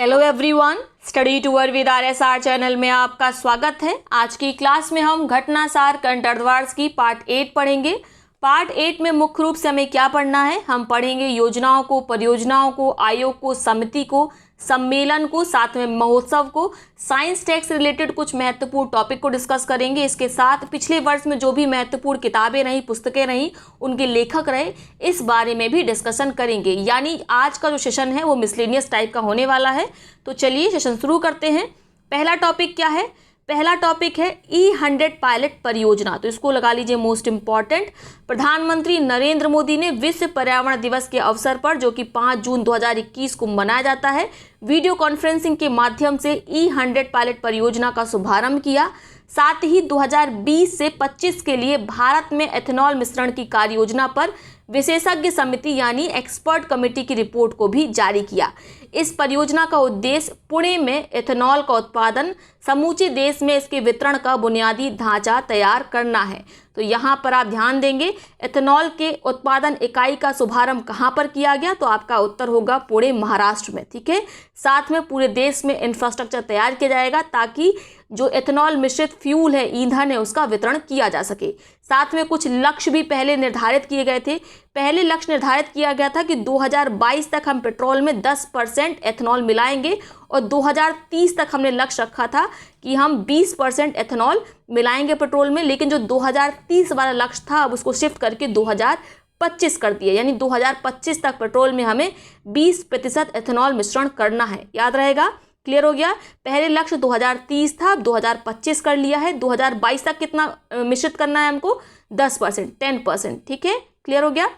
Hello everyone, study tour with RSR channel में आपका स्वागत है। आज की क्लास में हम घटनासार करंट अफेयर्स की पार्ट 8 पढ़ेंगे। पार्ट 8 में मुख्य रूप से हमें क्या पढ़ना है? हम पढ़ेंगे योजनाओं को, परियोजनाओं को, आयोग को, समिति को, सम्मेलन को, साथ में महोत्सव को, साइंस टेक से रिलेटेड कुछ महत्वपूर्ण टॉपिक को डिस्कस करेंगे। इसके साथ पिछले वर्ष में जो भी महत्वपूर्ण किताबें रहीं, पुस्तकें रहीं, उनके लेखक रहे, इस बारे में भी डिस्कशन करेंगे। यानी आज का जो सेशन है वो मिसलेनियस टाइप का होने वाला है। तो चलिए सेशन शुरू करते हैं। पहला टॉपिक क्या है? पहला टॉपिक है E100 पायलट परियोजना। तो इसको लगा लीजिए मोस्ट इंपॉर्टेंट। प्रधानमंत्री नरेंद्र मोदी ने विश्व पर्यावरण दिवस के अवसर पर, जो कि 5 जून 2021 को मनाया जाता है, वीडियो कॉन्फ्रेंसिंग के माध्यम से E100 पायलट परियोजना का शुभारंभ किया। साथ ही 2020 से 25 के लिए भारत में एथेनॉल मिश्रण की कार्य योजना पर विशेषज्ञ समिति यानी एक्सपर्ट कमेटी की रिपोर्ट को भी जारी किया। इस परियोजना का उद्देश्य पुणे में एथेनॉल का उत्पादन, समूचे देश में इसके वितरण का बुनियादी ढांचा तैयार करना है। तो यहाँ पर आप ध्यान देंगे, एथेनॉल के उत्पादन इकाई का शुभारंभ कहाँ पर किया गया? तो आपका उत्तर होगा पुणे, महाराष्ट्र में। ठीक है, साथ में पूरे देश में इंफ्रास्ट्रक्चर तैयार किया जाएगा ताकि जो एथेनॉल मिश्रित फ्यूल है, ईंधन है, उसका वितरण किया जा सके। साथ में कुछ लक्ष्य भी पहले निर्धारित किए गए थे। पहले लक्ष्य निर्धारित किया गया था कि 2022 तक हम पेट्रोल में 10% एथेनॉल मिलाएंगे और 2030 तक हमने लक्ष्य रखा था कि हम 20% एथेनॉल मिलाएंगे पेट्रोल में। लेकिन जो 2030 वाला लक्ष्य था, अब उसको शिफ्ट करके 2025 कर दिया। यानी 2025 तक पेट्रोल में हमें 20% एथेनॉल मिश्रण करना है। याद रहेगा? क्लियर हो गया? पहले लक्ष्य 2030 था, अब 2025 कर लिया है। 2022 तक कितना मिश्रित करना है हमको? 10%, 10%। ठीक है, क्लियर हो गया?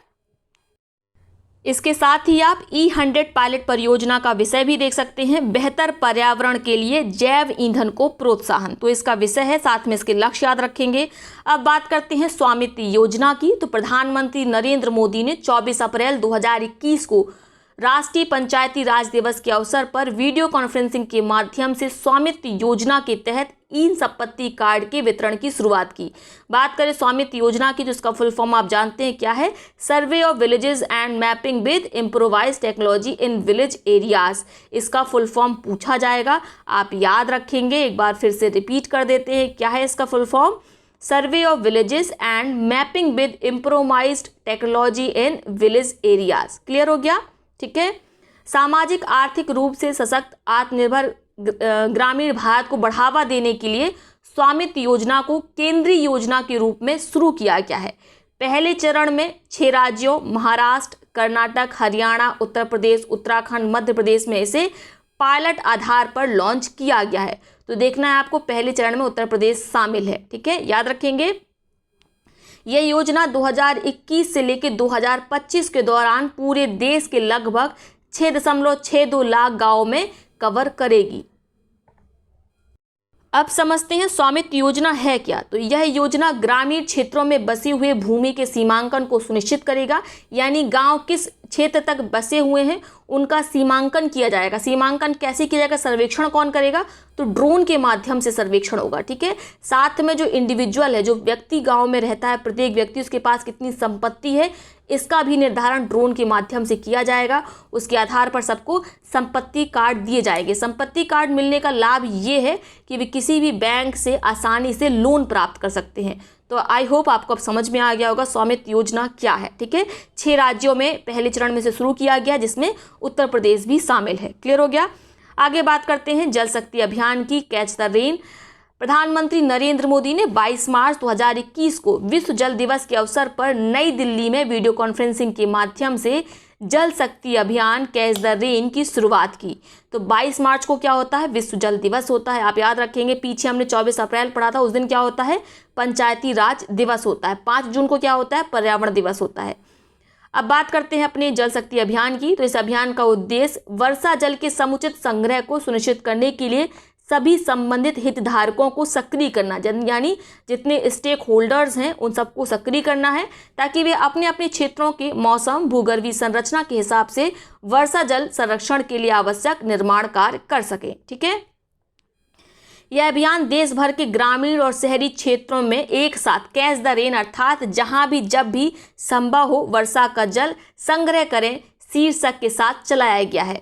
इसके साथ ही आप E100 पायलट परियोजना का विषय भी देख सकते हैं, बेहतर पर्यावरण के लिए जैव ईंधन को प्रोत्साहन। तो इसका विषय है, साथ में इसके लक्ष्य याद रखेंगे। अब बात करते हैं स्वामित्व योजना की। तो प्रधानमंत्री नरेंद्र मोदी ने 24 अप्रैल 2021 को राष्ट्रीय पंचायती राज दिवस के अवसर पर वीडियो कॉन्फ्रेंसिंग के माध्यम से स्वामित्व योजना के तहत ई संपत्ति कार्ड के वितरण की शुरुआत की। बात करें स्वामित्व योजना की, तो इसका फुल फॉर्म आप जानते हैं क्या है? Survey of villages and mapping with improvised technology in village areas. इसका फुल फॉर्म पूछा जाएगा, आप याद रखेंगे। एक बार फिर से रिपीट कर देते हैं, क्या है इसका full form? Survey of villages and mapping with improvised technology in village areas. Clear हो गया? ठीक है। सामाजिक आर्थिक रूप से सशक्त आत्मनिर्भर ग्रामीण भारत को बढ़ावा देने के लिए स्वामित्व योजना को केंद्रीय योजना के रूप में शुरू किया गया है। पहले चरण में 6 राज्यों महाराष्ट्र, कर्नाटक, हरियाणा, उत्तर प्रदेश, उत्तराखंड, मध्य प्रदेश में इसे पायलट आधार पर लॉन्च किया गया है। तो देखना है आपको, पहले चरण में उत्तर प्रदेश शामिल है। ठीक है, याद रखेंगे। यह योजना 2021 से लेकर 2025 के दौरान पूरे देश के लगभग 6.62 लाख गांवों में कवर करेगी। अब समझते हैं स्वामित्व योजना है क्या। तो यह योजना ग्रामीण क्षेत्रों में बसी हुए भूमि के सीमांकन को सुनिश्चित करेगा। यानी गांव किस क्षेत्र तक बसे हुए हैं उनका सीमांकन किया जाएगा। सीमांकन कैसे किया जाएगा? सर्वेक्षण कौन करेगा? तो ड्रोन के माध्यम से सर्वेक्षण होगा। ठीक है, साथ में जो इंडिविजुअल है, जो व्यक्ति गांव में रहता है, प्रत्येक व्यक्ति, उसके पास कितनी संपत्ति है, इसका भी निर्धारण ड्रोन के माध्यम से किया जाएगा। उसके आधार पर सबको संपत्ति कार्ड दिए जाएंगे। संपत्ति कार्ड मिलने का लाभ ये है कि वे किसी भी बैंक से आसानी से लोन प्राप्त कर सकते हैं। तो आई होप आपको अब समझ में आ गया होगा स्वामित्व योजना क्या है। ठीक है, 6 राज्यों में पहले चरण में से शुरू किया गया, जिसमें उत्तर प्रदेश भी शामिल है। क्लियर हो गया? आगे बात करते हैं जल शक्ति अभियान की, कैच द रेन। प्रधानमंत्री नरेंद्र मोदी ने 22 मार्च 2021 को विश्व जल दिवस के अवसर पर नई दिल्ली में वीडियो कॉन्फ्रेंसिंग के माध्यम से जल शक्ति अभियान कैच द रेन की शुरुआत की। तो 22 मार्च को क्या होता है? विश्व जल दिवस होता है। आप याद रखेंगे, पीछे हमने 24 अप्रैल पढ़ा था, उस दिन क्या होता है? पंचायती राज दिवस होता है। 5 जून को क्या होता है? पर्यावरण दिवस होता है। अब बात करते हैं अपने जल शक्ति अभियान की। तो इस अभियान का उद्देश्य वर्षा जल के समुचित संग्रह को सुनिश्चित करने के लिए सभी संबंधित हितधारकों को सक्रिय करना, यानी जितने स्टेक होल्डर्स हैं उन सबको सक्रिय करना है, ताकि वे अपने अपने क्षेत्रों के मौसम, भूगर्भीय संरचना के हिसाब से वर्षा जल संरक्षण के लिए आवश्यक निर्माण कार्य कर सकें। ठीक है, यह अभियान देश भर के ग्रामीण और शहरी क्षेत्रों में एक साथ कैच द रेन, अर्थात जहां भी जब भी संभव हो वर्षा का जल संग्रह करें, शीर्षक के साथ चलाया गया है।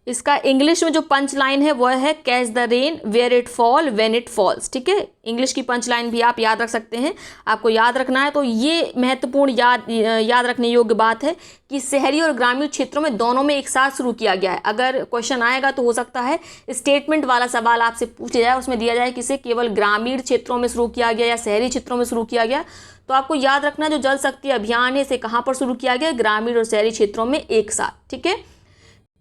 इसका इंग्लिश में जो पंच लाइन है वह है catch the rain where it fall when it falls. ठीक है, इंग्लिश की पंच लाइन भी आप याद रख सकते हैं। आपको याद रखना है तो ये महत्वपूर्ण याद रखने योग्य बात है कि शहरी और ग्रामीण क्षेत्रों में दोनों में एक साथ शुरू किया गया है। अगर क्वेश्चन आएगा तो हो सकता है स्टेटमेंट वाला सवाल आपसे पूछा जाए, उसमें दिया जाए कि इसे केवल ग्रामीण क्षेत्रों में शुरू किया गया या शहरी क्षेत्रों में शुरू किया गया। तो आपको याद रखना जो जल शक्ति अभियान है इसे कहाँ पर शुरू किया गया, ग्रामीण और शहरी क्षेत्रों में एक साथ। ठीक है,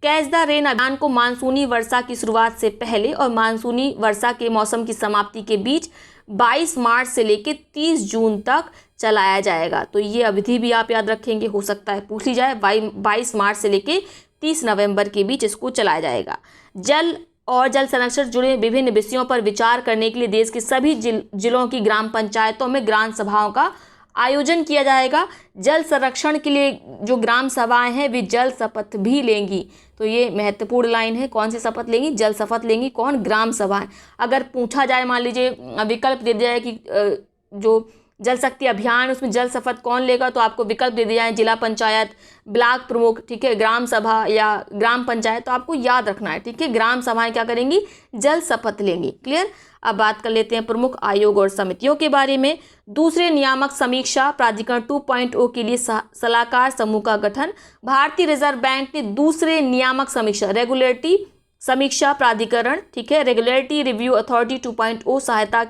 कैच द रेन अभियान को मानसूनी वर्षा की शुरुआत से पहले और मानसूनी वर्षा के मौसम की समाप्ति के बीच 22 मार्च से लेकर 30 जून तक चलाया जाएगा। तो ये अवधि भी आप याद रखेंगे, हो सकता है पूछ ली जाए। 22 मार्च से लेकर 30 नवंबर के बीच इसको चलाया जाएगा। जल और जल संरक्षण जुड़े विभिन्न विषयों पर विचार करने के लिए देश के सभी जिलों की ग्राम पंचायतों में ग्राम सभाओं का आयोजन किया जाएगा। जल संरक्षण के लिए जो ग्राम सभाएं हैं वे जल शपथ भी लेंगी। तो ये महत्वपूर्ण लाइन है, कौन सी शपथ लेंगी, जल शपथ लेंगी। कौन, ग्राम सभाएं। अगर पूछा जाए, मान लीजिए विकल्प दे दिया जाए कि जो जल शक्ति अभियान उसमें जल शपथ कौन लेगा, तो आपको विकल्प दे दिया जाए जिला पंचायत, ब्लॉक प्रमुख, ठीक है, ग्राम सभा या ग्राम पंचायत। तो आपको याद रखना है, ठीक है, ग्राम सभाएं क्या करेंगी, जल शपथ लेंगी। क्लियर। अब बात कर लेते हैं प्रमुख आयोग और समितियों के बारे में। दूसरे नियामक समीक्षा प्राधिकरण 2.0 के लिए सलाहकार समूह का गठन। भारतीय रिजर्व बैंक ने दूसरे नियामक समीक्षा रेगुलेटरी समीक्षा प्राधिकरण, ठीक है, रेगुलेटरी रिव्यू अथॉरिटी 2.0 सहायता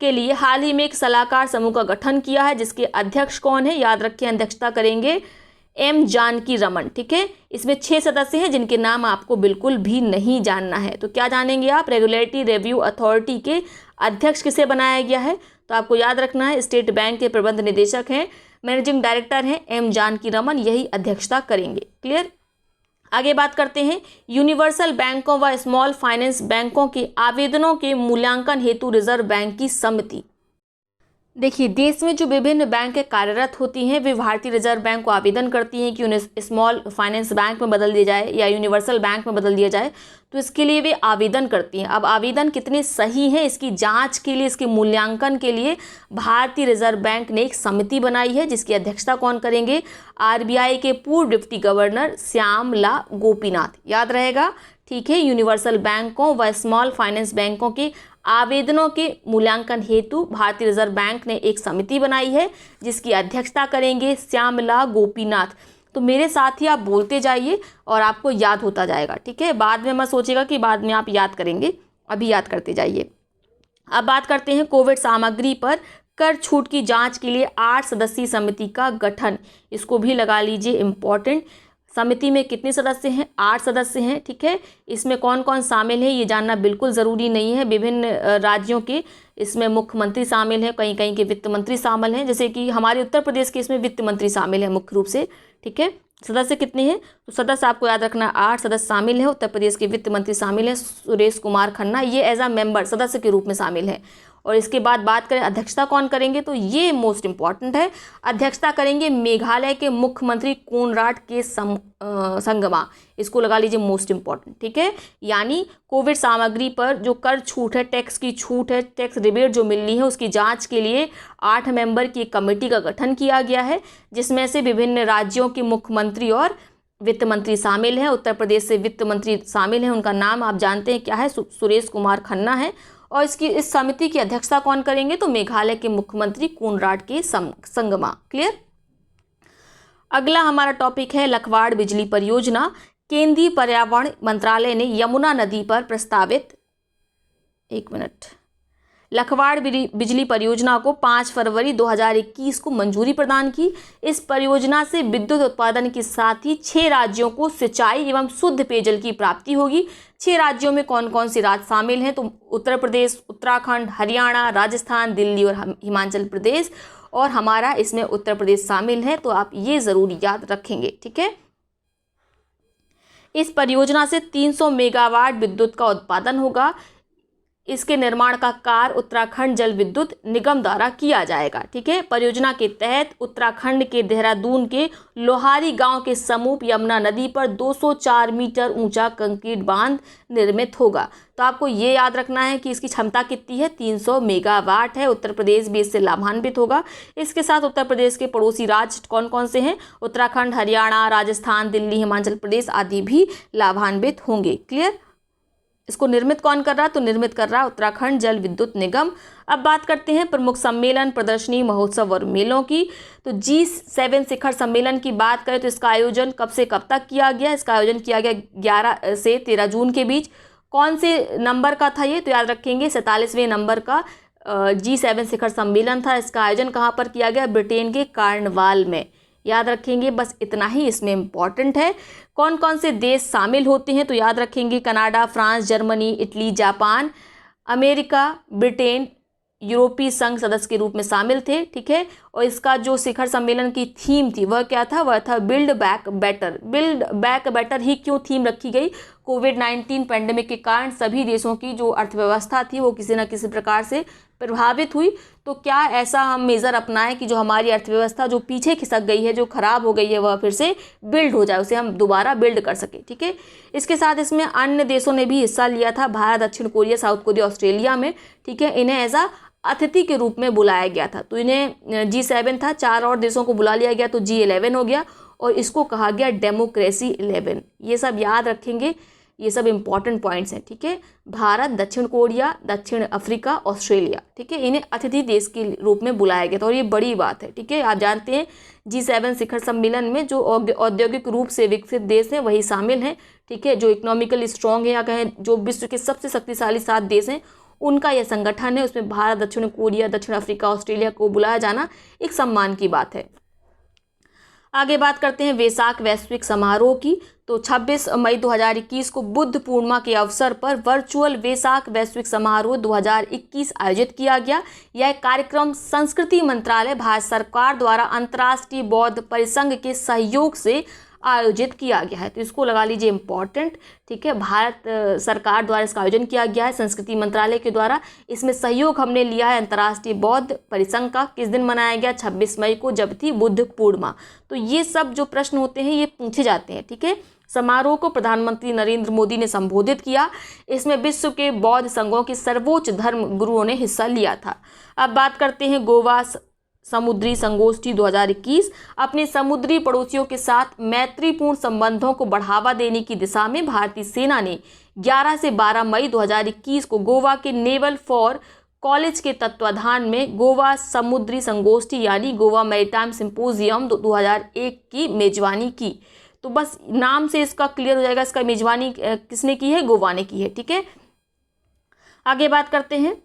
के लिए हाल ही में एक सलाहकार समूह का गठन किया है, जिसके अध्यक्ष कौन है, याद रखिए, अध्यक्षता करेंगे एम जानकी रमन। ठीक है, इसमें 6 सदस्य हैं जिनके नाम आपको बिल्कुल भी नहीं जानना है। तो क्या जानेंगे आप, रेगुलेटरी रिव्यू अथॉरिटी के अध्यक्ष किसे बनाया गया है, तो आपको याद रखना है स्टेट बैंक के प्रबंध निदेशक हैं, मैनेजिंग डायरेक्टर हैं एम जानकी रमन, यही अध्यक्षता करेंगे। क्लियर। आगे बात करते हैं यूनिवर्सल बैंकों व स्मॉल फाइनेंस बैंकों के आवेदनों के मूल्यांकन हेतु रिजर्व बैंक की समिति। देखिए, देश में जो विभिन्न बैंक कार्यरत होती हैं वे भारतीय रिजर्व बैंक को आवेदन करती हैं कि उन्हें स्मॉल फाइनेंस बैंक में बदल दिया जाए या यूनिवर्सल बैंक में बदल दिया जाए। तो इसके लिए वे आवेदन करती हैं। अब आवेदन कितने सही हैं इसकी जांच के लिए, इसके मूल्यांकन के लिए भारतीय रिजर्व बैंक ने एक समिति बनाई है, जिसकी अध्यक्षता कौन करेंगे, आरबीआई के पूर्व डिप्टी गवर्नर श्यामला गोपीनाथ। याद रहेगा, ठीक है। यूनिवर्सल बैंकों व स्मॉल फाइनेंस बैंकों के आवेदनों के मूल्यांकन हेतु भारतीय रिजर्व बैंक ने एक समिति बनाई है, जिसकी अध्यक्षता करेंगे श्यामला गोपीनाथ। तो मेरे साथ ही आप बोलते जाइए और आपको याद होता जाएगा, ठीक है। बाद में मत सोचिएगा कि बाद में आप याद करेंगे, अभी याद करते जाइए। अब बात करते हैं कोविड सामग्री पर कर छूट की जांच के लिए 8 सदस्यीय समिति का गठन। इसको भी लगा लीजिए इम्पॉर्टेंट। समिति में कितने सदस्य हैं, 8 सदस्य हैं, ठीक है। इसमें कौन कौन शामिल है ये जानना बिल्कुल ज़रूरी नहीं है। विभिन्न राज्यों के इसमें मुख्यमंत्री शामिल हैं, कहीं कहीं के वित्त मंत्री शामिल हैं, जैसे कि हमारे उत्तर प्रदेश के इसमें वित्त मंत्री शामिल हैं मुख्य रूप से, ठीक है। सदस्य कितने हैं, तो सदस्य आपको याद रखना 8 सदस्य शामिल हैं। उत्तर प्रदेश के वित्त मंत्री शामिल हैं सुरेश कुमार खन्ना, ये एज अ मेंबर सदस्य के रूप में शामिल हैं। और इसके बाद बात करें अध्यक्षता कौन करेंगे, तो ये मोस्ट इंपॉर्टेंट है, अध्यक्षता करेंगे मेघालय के मुख्यमंत्री कोनराड के संगमा। इसको लगा लीजिए मोस्ट इंपॉर्टेंट, ठीक है। यानी कोविड सामग्री पर जो कर छूट है, टैक्स की छूट है, टैक्स रिबेट जो मिलनी है, उसकी जांच के लिए 8 मेंबर की कमेटी का गठन किया गया है, जिसमें से विभिन्न राज्यों के मुख्यमंत्री और वित्त मंत्री शामिल हैं। उत्तर प्रदेश से वित्त मंत्री शामिल हैं, उनका नाम आप जानते हैं क्या है, सुरेश कुमार खन्ना है। और इस समिति की अध्यक्षता कौन करेंगे, तो मेघालय के मुख्यमंत्री कोनराड के संगमा। क्लियर। अगला हमारा टॉपिक है लखवाड़ बिजली परियोजना। केंद्रीय पर्यावरण मंत्रालय ने यमुना नदी पर प्रस्तावित लखवाड़ बिजली परियोजना को 5 फरवरी 2021 को मंजूरी प्रदान की। इस परियोजना से विद्युत उत्पादन के साथ ही 6 राज्यों को सिंचाई एवं शुद्ध पेयजल की प्राप्ति होगी। 6 राज्यों में कौन कौन से राज्य शामिल हैं, तो उत्तर प्रदेश, उत्तराखंड, हरियाणा, राजस्थान, दिल्ली और हिमाचल प्रदेश, और हमारा इसमें उत्तर प्रदेश शामिल है। तो आप ये ज़रूर याद रखेंगे, ठीक है। इस परियोजना से 300 मेगावाट विद्युत का उत्पादन होगा। इसके निर्माण का कार्य उत्तराखंड जल विद्युत निगम द्वारा किया जाएगा। ठीक है, परियोजना के तहत उत्तराखंड के देहरादून के लोहारी गांव के समीप यमुना नदी पर 204 मीटर ऊंचा कंक्रीट बांध निर्मित होगा। तो आपको ये याद रखना है कि इसकी क्षमता कितनी है, 300 मेगावाट है। उत्तर प्रदेश भी इससे लाभान्वित होगा। इसके साथ उत्तर प्रदेश के पड़ोसी राज्य कौन कौन से हैं, उत्तराखंड, हरियाणा, राजस्थान, दिल्ली, हिमाचल प्रदेश आदि भी लाभान्वित होंगे। क्लियर। इसको निर्मित कौन कर रहा है, तो निर्मित कर रहा है उत्तराखंड जल विद्युत निगम। अब बात करते हैं प्रमुख सम्मेलन, प्रदर्शनी, महोत्सव और मेलों की। तो G7 शिखर सम्मेलन की बात करें तो इसका आयोजन कब से कब तक किया गया, इसका आयोजन किया गया 11 से 13 जून के बीच। कौन से नंबर का था ये, तो याद रखेंगे 47वें नंबर का G7 शिखर सम्मेलन था। इसका आयोजन कहाँ पर किया गया, ब्रिटेन के कार्नवाल में। याद रखेंगे, बस इतना ही इसमें इम्पॉर्टेंट है। कौन कौन से देश शामिल होते हैं, तो याद रखेंगे Canada, France, Germany, Italy, Japan, America, Britain यूरोपीय संघ सदस्य के रूप में शामिल थे। ठीक है, और इसका जो शिखर सम्मेलन की थीम थी वह क्या था, वह था build back better. Build back better ही क्यों थीम रखी गई, कोविड-19 पैंडेमिक के कारण सभी देशों की जो अर्थव्यवस्था थी वो किसी न किसी प्रकार से प्रभावित हुई। तो क्या ऐसा हम मेज़र अपनाएं कि जो हमारी अर्थव्यवस्था जो पीछे खिसक गई है, जो खराब हो गई है, वह फिर से बिल्ड हो जाए, उसे हम दोबारा बिल्ड कर सकें। ठीक है, इसके साथ इसमें अन्य देशों ने भी हिस्सा लिया था, भारत, दक्षिण कोरिया, साउथ कोरिया, ऑस्ट्रेलिया में। ठीक है, इन्हें एज अ अतिथि के रूप में बुलाया गया था। तो इन्हें G7 था, 4 और देशों को बुला लिया गया तो G11 हो गया, और इसको कहा गया डेमोक्रेसी 11। ये सब याद रखेंगे, ये सब इंपॉर्टेंट पॉइंट्स हैं। ठीक है, भारत, दक्षिण कोरिया, दक्षिण अफ्रीका, ऑस्ट्रेलिया। ठीक है, इन्हें अतिथि देश के रूप में बुलाया गया था, और ये बड़ी बात है। ठीक है, आप जानते हैं G7 शिखर सम्मेलन में जो औद्योगिक रूप से विकसित देश हैं वही शामिल हैं। ठीक है, जो इकोनॉमिकली स्ट्रॉन्ग है या कहें जो विश्व के सबसे शक्तिशाली 7 देश हैं उनका यह संगठन है। उसमें भारत, दक्षिण कोरिया, दक्षिण अफ्रीका, ऑस्ट्रेलिया को बुलाया जाना एक सम्मान की बात है। आगे बात करते हैं वैसाख वैश्विक समारोह की। तो 26 मई 2021 को बुद्ध पूर्णिमा के अवसर पर वर्चुअल वैसाख वैश्विक समारोह 2021 आयोजित किया गया। यह कार्यक्रम संस्कृति मंत्रालय, भारत सरकार द्वारा अंतर्राष्ट्रीय बौद्ध परिसंघ के सहयोग से आयोजित किया गया है। तो इसको लगा लीजिए इम्पॉर्टेंट। ठीक है, भारत सरकार द्वारा इसका आयोजन किया गया है, संस्कृति मंत्रालय के द्वारा। इसमें सहयोग हमने लिया है अंतर्राष्ट्रीय बौद्ध परिसंघ का। किस दिन मनाया गया, 26 मई को, जब थी बुद्ध पूर्णिमा। तो ये सब जो प्रश्न होते हैं ये पूछे जाते हैं। ठीक है, समारोह को प्रधानमंत्री नरेंद्र मोदी ने संबोधित किया। इसमें विश्व के बौद्ध संघों के सर्वोच्च धर्म गुरुओं ने हिस्सा लिया था। अब बात करते हैं गोवा समुद्री संगोष्ठी 2021। अपने समुद्री पड़ोसियों के साथ मैत्रीपूर्ण संबंधों को बढ़ावा देने की दिशा में भारतीय सेना ने 11 से 12 मई 2021 को गोवा के नेवल फॉर कॉलेज के तत्वाधान में गोवा समुद्री संगोष्ठी यानी गोवा मैरीटाइम सिंपोजियम 2001 की मेजबानी की। तो बस नाम से इसका क्लियर हो जाएगा, इसका मेजबानी किसने की है, गोवा ने की है। ठीक है, आगे बात करते हैं।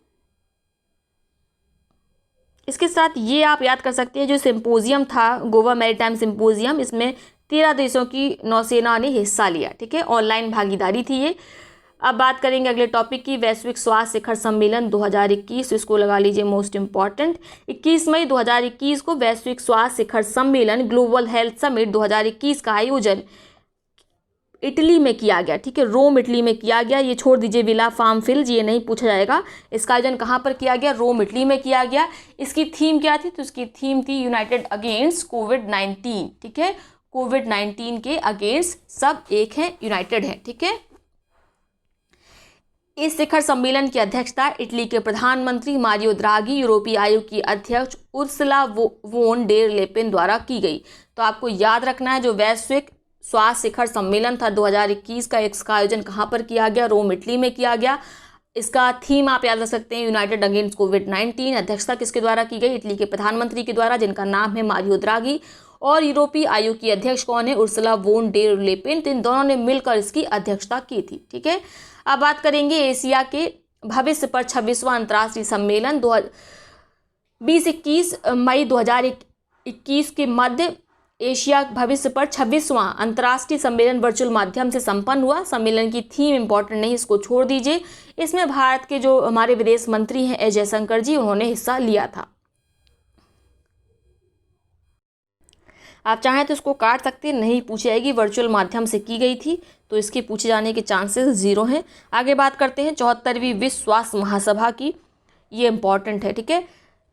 इसके साथ ये आप याद कर सकते हैं जो सिंपोजियम था गोवा मैरीटाइम सिंपोजियम, इसमें 13 देशों की नौसेना ने हिस्सा लिया। ठीक है, ऑनलाइन भागीदारी थी ये। अब बात करेंगे अगले टॉपिक की, वैश्विक स्वास्थ्य शिखर सम्मेलन 2021। इसको लगा लीजिए मोस्ट इंपॉर्टेंट। 21 मई 2021 को वैश्विक स्वास्थ्य शिखर सम्मेलन ग्लोबल हेल्थ समिट 2021 का आयोजन इटली में किया गया। ठीक है, रोम इटली में किया गया। ये छोड़ दीजिए विला फार्म फिल्ज, ये नहीं पूछा जाएगा। इसका आयोजन कहाँ पर किया गया, रोम इटली में किया गया। इसकी थीम क्या थी, तो इसकी थीम थी यूनाइटेड अगेंस्ट कोविड-19। ठीक है, कोविड-19 के अगेंस्ट सब एक हैं, यूनाइटेड हैं। ठीक है, इस शिखर सम्मेलन की अध्यक्षता इटली के प्रधानमंत्री मारियो द्राघी, यूरोपीय आयोग की अध्यक्ष उर्सुला वोन डेर लेपेन द्वारा की गई। तो आपको याद रखना है जो वैश्विक स्वास्थ्य शिखर सम्मेलन था 2021 का, इसका आयोजन कहाँ पर किया गया, रोम इटली में किया गया। इसका थीम आप याद रख सकते हैं यूनाइटेड अगेंस्ट कोविड-19। अध्यक्षता किसके द्वारा की गई, इटली के प्रधानमंत्री के द्वारा, जिनका नाम है मारियो द्राघी। और यूरोपीय आयोग की अध्यक्ष कौन है, उर्सुला वोन डेर लेपेन। तो इन दोनों ने मिलकर इसकी अध्यक्षता की थी। ठीक है, अब बात करेंगे एशिया के भविष्य पर 26वां अंतर्राष्ट्रीय सम्मेलन 20-21 मई 2021 के मध्य एशिया भविष्य पर 26वां अंतर्राष्ट्रीय सम्मेलन वर्चुअल माध्यम से संपन्न हुआ। सम्मेलन की थीम इंपॉर्टेंट नहीं, इसको छोड़ दीजिए। इसमें भारत के जो हमारे विदेश मंत्री हैं एस जयशंकर जी, उन्होंने हिस्सा लिया था। आप चाहें तो इसको काट सकते हैं, नहीं पूछी जाएगी, वर्चुअल माध्यम से की गई थी तो इसके पूछे जाने के चांसेस 0 हैं। आगे बात करते हैं 74वीं विश्व स्वास्थ्य महासभा की, ये इंपॉर्टेंट है, ठीक है।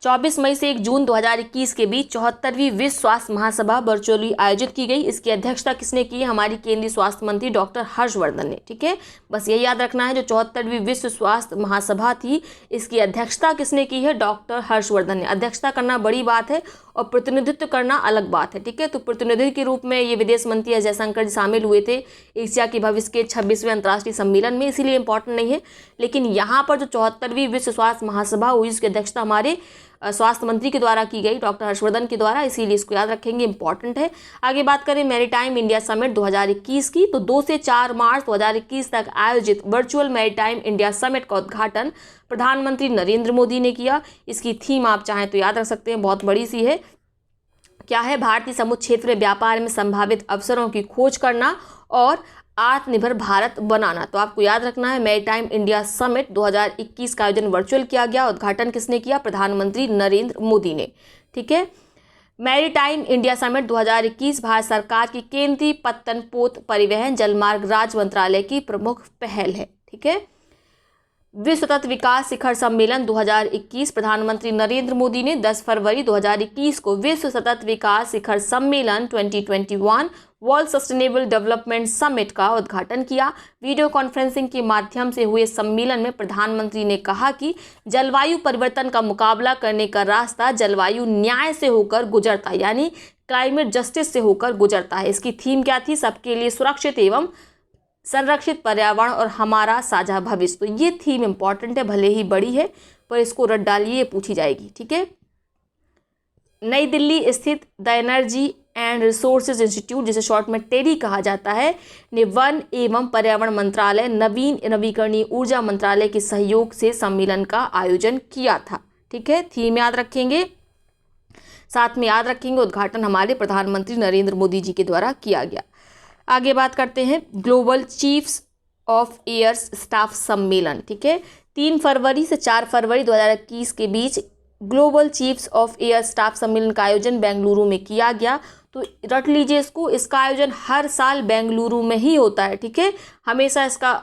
24 मई से 1 जून 2021 के बीच 74वीं विश्व स्वास्थ्य महासभा वर्चुअली आयोजित की गई। इसकी अध्यक्षता किसने की है? हमारी केंद्रीय स्वास्थ्य मंत्री डॉक्टर हर्षवर्धन ने, ठीक है। बस यही याद रखना है, जो 74वीं विश्व स्वास्थ्य महासभा थी इसकी अध्यक्षता किसने की है? डॉक्टर हर्षवर्धन ने। अध्यक्षता करना बड़ी बात है और प्रतिनिधित्व करना अलग बात है, ठीक है। तो प्रतिनिधि के रूप में ये विदेश मंत्री एस जयशंकर जी शामिल हुए थे एशिया के भविष्य के 26वें अंतर्राष्ट्रीय सम्मेलन में, इसीलिए इंपॉर्टेंट नहीं है। लेकिन यहाँ पर जो 74वीं विश्व स्वास्थ्य महासभा हुई उसकी अध्यक्षता हमारे स्वास्थ्य मंत्री के द्वारा की गई, डॉक्टर हर्षवर्धन के द्वारा, इसीलिए इसको याद रखेंगे, इंपॉर्टेंट है। आगे बात करें मैरीटाइम इंडिया समिट 2021 की, तो 2 से 4 मार्च 2021 तक आयोजित वर्चुअल मैरीटाइम इंडिया समिट का उद्घाटन प्रधानमंत्री नरेंद्र मोदी ने किया। इसकी थीम आप चाहें तो याद रख सकते हैं, बहुत बड़ी सी है। क्या है? भारतीय समुद्र क्षेत्र में व्यापार में संभावित अवसरों की खोज करना और आत्मनिर्भर भारत बनाना। तो आपको याद रखना है, मैरीटाइम इंडिया समिट 2021 का आयोजन वर्चुअल किया गया। उद्घाटन किसने किया? प्रधानमंत्री नरेंद्र मोदी ने, ठीक है। मैरीटाइम इंडिया समिट 2021 भारत सरकार की केंद्रीय पत्तन पोत परिवहन जलमार्ग राज्य मंत्रालय की प्रमुख पहल है, ठीक है। विश्व सतत विकास शिखर सम्मेलन 2021 प्रधानमंत्री नरेंद्र मोदी ने 10 फरवरी 2021 को विश्व सतत विकास शिखर सम्मेलन 2021 वर्ल्ड सस्टेनेबल डेवलपमेंट समिट का उद्घाटन किया। वीडियो कॉन्फ्रेंसिंग के माध्यम से हुए सम्मेलन में प्रधानमंत्री ने कहा कि जलवायु परिवर्तन का मुकाबला करने का रास्ता जलवायु न्याय से होकर गुजरता है, यानी क्लाइमेट जस्टिस से होकर गुजरता है। इसकी थीम क्या थी? सबके लिए सुरक्षित एवं संरक्षित पर्यावरण और हमारा साझा भविष्य। तो ये थीम इंपॉर्टेंट है, भले ही बड़ी है पर इसको रट डालिए, ये पूछी जाएगी, ठीक है। नई दिल्ली स्थित the energy and resources institute, जिसे शॉर्ट में टेरी कहा जाता है, ने वन एवं पर्यावरण मंत्रालय, नवीन नवीकरणीय ऊर्जा मंत्रालय के सहयोग से सम्मेलन का आयोजन किया था, ठीक है। थीम याद रखेंगे, साथ में याद रखेंगे उद्घाटन हमारे प्रधानमंत्री नरेंद्र मोदी जी के द्वारा किया गया। आगे बात करते हैं global chiefs of air staff सम्मेलन, ठीक है। 3 फरवरी से 4 फरवरी 2021 के बीच global chiefs of air staff सम्मेलन का आयोजन बेंगलुरु में किया गया। तो रट लीजिए इसको, इसका आयोजन हर साल बेंगलुरु में ही होता है, ठीक है। हमेशा इसका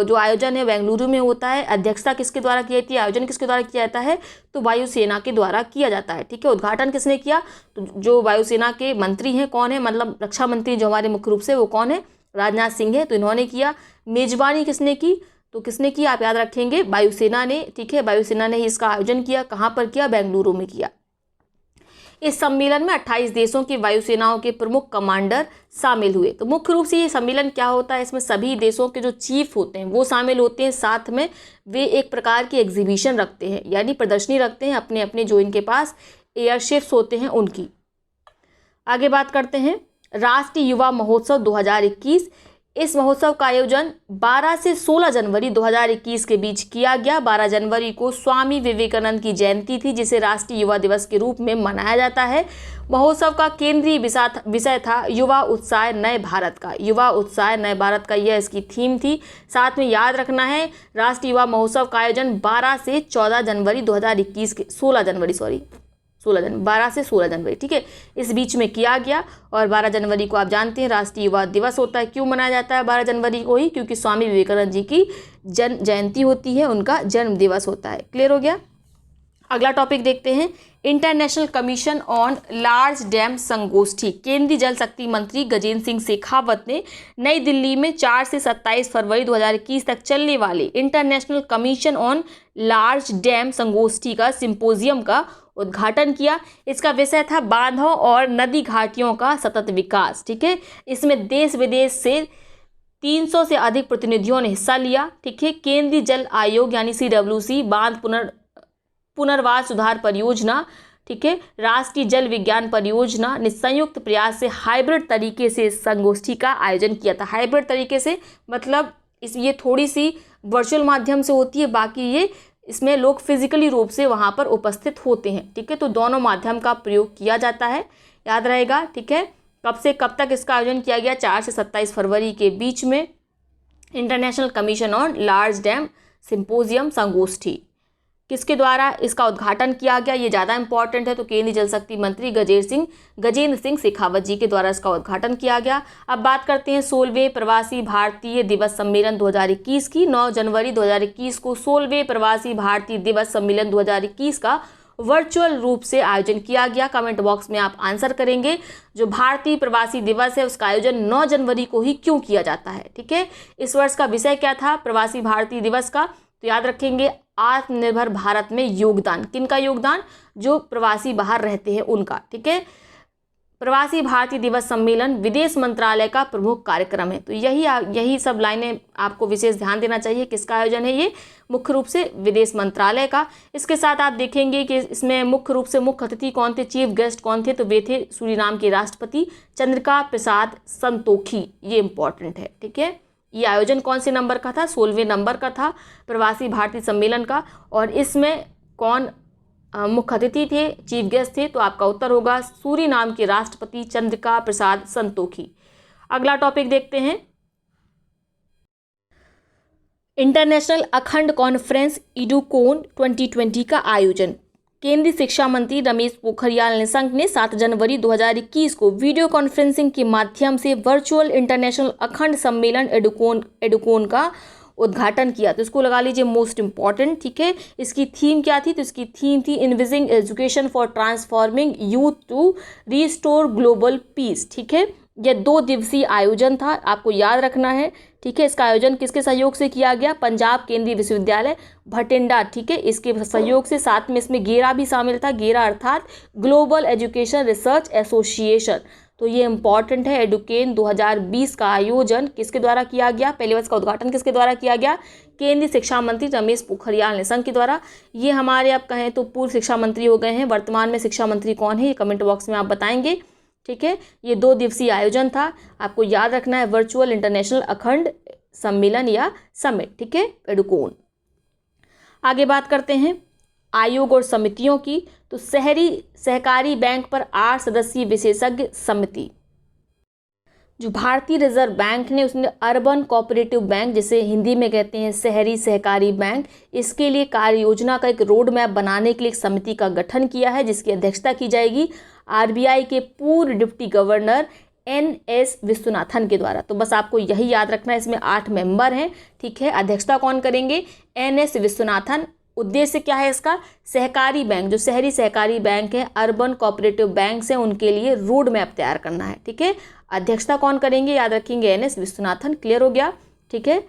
जो आयोजन है बेंगलुरु में होता है। अध्यक्षता किसके द्वारा की जाती है? आयोजन किसके द्वारा किया जाता है? तो वायुसेना के द्वारा किया जाता है, ठीक है। उद्घाटन किसने किया? तो जो वायुसेना के मंत्री हैं, कौन है, मतलब रक्षा मंत्री जो हमारे मुख्य रूप से, वो कौन है? राजनाथ सिंह है, तो इन्होंने किया। मेजबानी किसने की? तो किसने किया? आप याद रखेंगे, वायुसेना ने, ठीक है। वायुसेना ने ही इसका आयोजन किया। कहाँ पर किया? बेंगलुरु में किया। इस सम्मेलन में 28 देशों की वायुसेनाओं के प्रमुख कमांडर शामिल हुए। तो मुख्य रूप से ये सम्मेलन क्या होता है? इसमें सभी देशों के जो चीफ होते हैं वो शामिल होते हैं, साथ में वे एक प्रकार की एग्जीबिशन रखते हैं, यानी प्रदर्शनी रखते हैं अपने अपने जो इनके पास एयरशिप्स होते हैं उनकी। आगे बात करते हैं राष्ट्रीय युवा महोत्सव 2021। इस महोत्सव का आयोजन 12 से 16 जनवरी 2021 के बीच किया गया। 12 जनवरी को स्वामी विवेकानंद की जयंती थी, जिसे राष्ट्रीय युवा दिवस के रूप में मनाया जाता है। महोत्सव का केंद्रीय विषय था युवा उत्साह नए भारत का। युवा उत्साह नए भारत का यह इसकी थीम थी। साथ में याद रखना है, राष्ट्रीय युवा महोत्सव का आयोजन 12 से 14 जनवरी 2021 के 12 से 16 जनवरी, ठीक है, इस बीच में किया गया। और 12 जनवरी को आप जानते हैं राष्ट्रीय युवा दिवस होता है। क्यों मनाया जाता है 12 जनवरी को ही? क्योंकि स्वामी विवेकानंद जी की जयंती होती है, उनका जन्म दिवस होता है। क्लियर हो गया? अगला टॉपिक देखते हैं, international commission on large dam संगोष्ठी। केंद्रीय जल शक्ति मंत्री गजेंद्र सिंह शेखावत ने नई दिल्ली में 4 से 27 फरवरी 2021 तक चलने वाले international commission on large dam संगोष्ठी का सिंपोजियम का उद्घाटन किया। इसका विषय था बांधों और नदी घाटियों का सतत विकास, ठीक है। इसमें देश विदेश से 300 से अधिक प्रतिनिधियों ने हिस्सा लिया, ठीक है। केंद्रीय जल आयोग यानी CWC, बांध पुनर्वास सुधार परियोजना, ठीक है, राष्ट्रीय जल विज्ञान परियोजना ने संयुक्त प्रयास से हाइब्रिड तरीके से संगोष्ठी का आयोजन किया था। हाइब्रिड तरीके से मतलब ये थोड़ी सी वर्चुअल माध्यम से होती है, बाकी ये इसमें लोग फिजिकली रूप से वहाँ पर उपस्थित होते हैं, ठीक है। तो दोनों माध्यम का प्रयोग किया जाता है, याद रहेगा, ठीक है। कब से कब तक इसका आयोजन किया गया? 4 से 27 फरवरी के बीच में। International commission on large dam symposium संगोष्ठी, किसके द्वारा इसका उद्घाटन किया गया, ये ज़्यादा इंपॉर्टेंट है, तो केंद्रीय जल शक्ति मंत्री गजेंद्र सिंह शेखावत जी के द्वारा इसका उद्घाटन किया गया। अब बात करते हैं 16वें प्रवासी भारतीय दिवस सम्मेलन 2021 की। 9 जनवरी 2021 को 16वें प्रवासी भारतीय दिवस सम्मेलन 2021 का वर्चुअल रूप से आयोजन किया गया। कमेंट बॉक्स में आप आंसर करेंगे। जो भारतीय प्रवासी दिवस है उसका आयोजन 9 जनवरी को ही क्यों किया जाता है, ठीक है। इस वर्ष का विषय क्या था प्रवासी भारतीय दिवस का, तो याद रखेंगे आत्मनिर्भर भारत में योगदान। किनका योगदान, जो प्रवासी बाहर रहते हैं उनका, ठीक है। प्रवासी भारतीय दिवस सम्मेलन विदेश मंत्रालय का प्रमुख कार्यक्रम है। तो यही सब लाइनें आपको विशेष ध्यान देना चाहिए। किसका आयोजन है ये, मुख्य रूप से विदेश मंत्रालय का। इसके साथ आप देखेंगे कि इसमें मुख्य रूप से मुख्य अतिथि कौन थे, चीफ गेस्ट कौन थे, तो वे थे सूरीनाम के राष्ट्रपति चंद्रिका प्रसाद संतोखी। ये इंपॉर्टेंट है, ठीक है। ये आयोजन कौन से नंबर का था, 16वें नंबर का था प्रवासी भारतीय सम्मेलन का। और इसमें कौन मुख्य अतिथि थे, चीफ गेस्ट थे, तो आपका उत्तर होगा सूरीनाम के राष्ट्रपति चंद्रिका प्रसाद संतोखी। अगला टॉपिक देखते हैं, इंटरनेशनल अखंड कॉन्फ्रेंस एडुकोन 2020 का आयोजन। केंद्रीय शिक्षा मंत्री रमेश पोखरियाल निशंक ने 7 जनवरी 2021 को वीडियो कॉन्फ्रेंसिंग के माध्यम से वर्चुअल इंटरनेशनल अखंड सम्मेलन एडुकोन का उद्घाटन किया। तो इसको लगा लीजिए मोस्ट इंपॉर्टेंट, ठीक है। इसकी थीम क्या थी, तो इसकी थीम थी envisioning education for transforming youth to restore global peace, ठीक है। यह 2 दिवसीय आयोजन था, आपको याद रखना है, ठीक है। इसका आयोजन किसके सहयोग से किया गया, पंजाब केंद्रीय विश्वविद्यालय भटिंडा, ठीक है, इसके सहयोग से। साथ में इसमें गेरा भी शामिल था, गेरा अर्थात ग्लोबल एजुकेशन रिसर्च एसोसिएशन। तो ये इंपॉर्टेंट है। एडुकेन 2020 का आयोजन किसके द्वारा किया गया, पहले वर्ष का उद्घाटन किसके द्वारा किया गया, केंद्रीय शिक्षा मंत्री रमेश पोखरियाल निशंक के द्वारा। ये हमारे आप कहें तो पूर्व शिक्षा मंत्री हो गए हैं, वर्तमान में शिक्षा मंत्री कौन है ये कमेंट बॉक्स में आप बताएंगे, ठीक है। ये 2 दिवसीय आयोजन था, आपको याद रखना है वर्चुअल इंटरनेशनल अखंड सम्मेलन या समिट, ठीक है, एडुकोन। आगे बात करते हैं आयोग और समितियों की। तो शहरी सहकारी बैंक पर 8 सदस्यीय विशेषज्ञ समिति। जो भारतीय रिजर्व बैंक ने उसने अर्बन कोऑपरेटिव बैंक, जिसे हिंदी में कहते हैं शहरी सहकारी बैंक, इसके लिए कार्य योजना का एक रोड मैप बनाने के लिए एक समिति का गठन किया है, जिसकी अध्यक्षता की जाएगी आरबीआई के पूर्व डिप्टी गवर्नर NS विश्वनाथन के द्वारा। तो बस आपको यही याद रखना है, इसमें 8 मेंबर हैं, ठीक है। अध्यक्षता कौन करेंगे, NS विश्वनाथन। उद्देश्य क्या है इसका, सहकारी बैंक, जो शहरी सहकारी बैंक है, अर्बन कोऑपरेटिव बैंक से, उनके लिए रोड मैप तैयार करना है, ठीक है। अध्यक्षता कौन करेंगे, याद रखेंगे NS विश्वनाथन। क्लियर हो गया, ठीक है।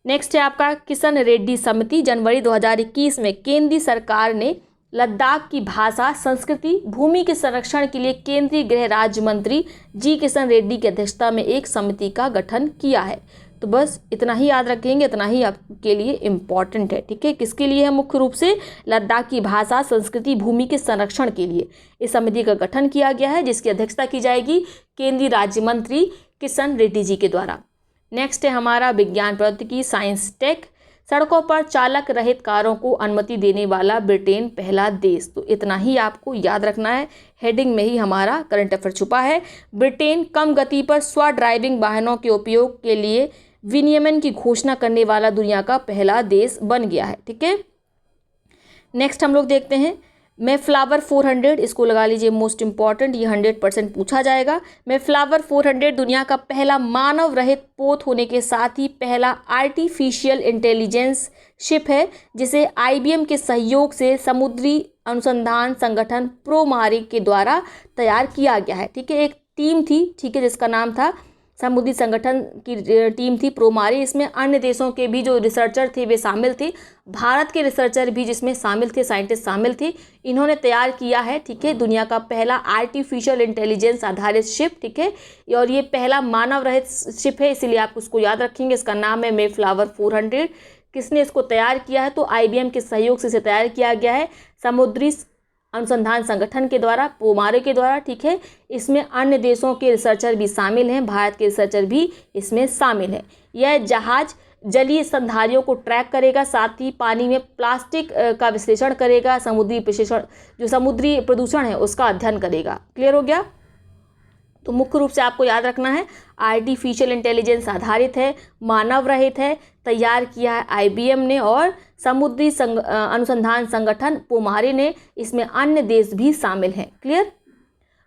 नेक्स्ट है आपका किशन रेड्डी समिति। जनवरी 2021 में केंद्रीय सरकार ने लद्दाख की भाषा, संस्कृति, भूमि के संरक्षण के लिए केंद्रीय गृह राज्य मंत्री जी किशन रेड्डी की अध्यक्षता में एक समिति का गठन किया है। तो बस इतना ही याद रखेंगे, इतना ही आपके लिए इम्पॉर्टेंट है, ठीक है। किसके लिए है, मुख्य रूप से लद्दाख की भाषा, संस्कृति, भूमि के संरक्षण के लिए इस समिति का गठन किया गया है, जिसकी अध्यक्षता की जाएगी केंद्रीय राज्य मंत्री किशन रेड्डी जी के द्वारा। नेक्स्ट है हमारा विज्ञान प्रौद्योगिकी साइंस टेक। सड़कों पर चालक रहित कारों को अनुमति देने वाला ब्रिटेन पहला देश। तो इतना ही आपको याद रखना है, हेडिंग में ही हमारा करंट अफेयर छुपा है। ब्रिटेन कम गति पर स्व ड्राइविंग वाहनों के उपयोग के लिए विनियमन की घोषणा करने वाला दुनिया का पहला देश बन गया है, ठीक है। नेक्स्ट हम लोग देखते हैं मेफ्लावर 400, इसको लगा लीजिए मोस्ट इंपॉर्टेंट, ये 100% पूछा जाएगा। मेफ्लावर 400 दुनिया का पहला मानव रहित पोत होने के साथ ही पहला आर्टिफिशियल इंटेलिजेंस शिप है, जिसे IBM के सहयोग से समुद्री अनुसंधान संगठन प्रोमारी के द्वारा तैयार किया गया है, ठीक है। एक टीम थी, ठीक है, जिसका नाम था समुद्री संगठन की टीम थी प्रोमारी। इसमें अन्य देशों के भी जो रिसर्चर थे वे शामिल थे, भारत के रिसर्चर भी जिसमें शामिल थे, साइंटिस्ट शामिल थे। इन्होंने तैयार किया है, ठीक है, दुनिया का पहला आर्टिफिशियल इंटेलिजेंस आधारित शिप, ठीक है। और ये पहला मानव रहित शिप है, इसीलिए आप उसको याद रखेंगे। इसका नाम है मेफ्लावर 400। किसने इसको तैयार किया है, तो IBM के सहयोग से इसे तैयार किया गया है समुद्री अनुसंधान संगठन के द्वारा, प्रोमारी के द्वारा, ठीक है। इसमें अन्य देशों के रिसर्चर भी शामिल हैं, भारत के रिसर्चर भी इसमें शामिल हैं। यह जहाज जलीय स्तनधारियों को ट्रैक करेगा, साथ ही पानी में प्लास्टिक का विश्लेषण करेगा, समुद्री प्रदूषण है उसका अध्ययन करेगा। क्लियर हो गया। तो मुख्य रूप से आपको याद रखना है आर्टिफिशियल इंटेलिजेंस आधारित है, मानव रहित है, तैयार किया है IBM ने और समुद्री अनुसंधान संगठन पोमारे ने, इसमें अन्य देश भी शामिल हैं। क्लियर।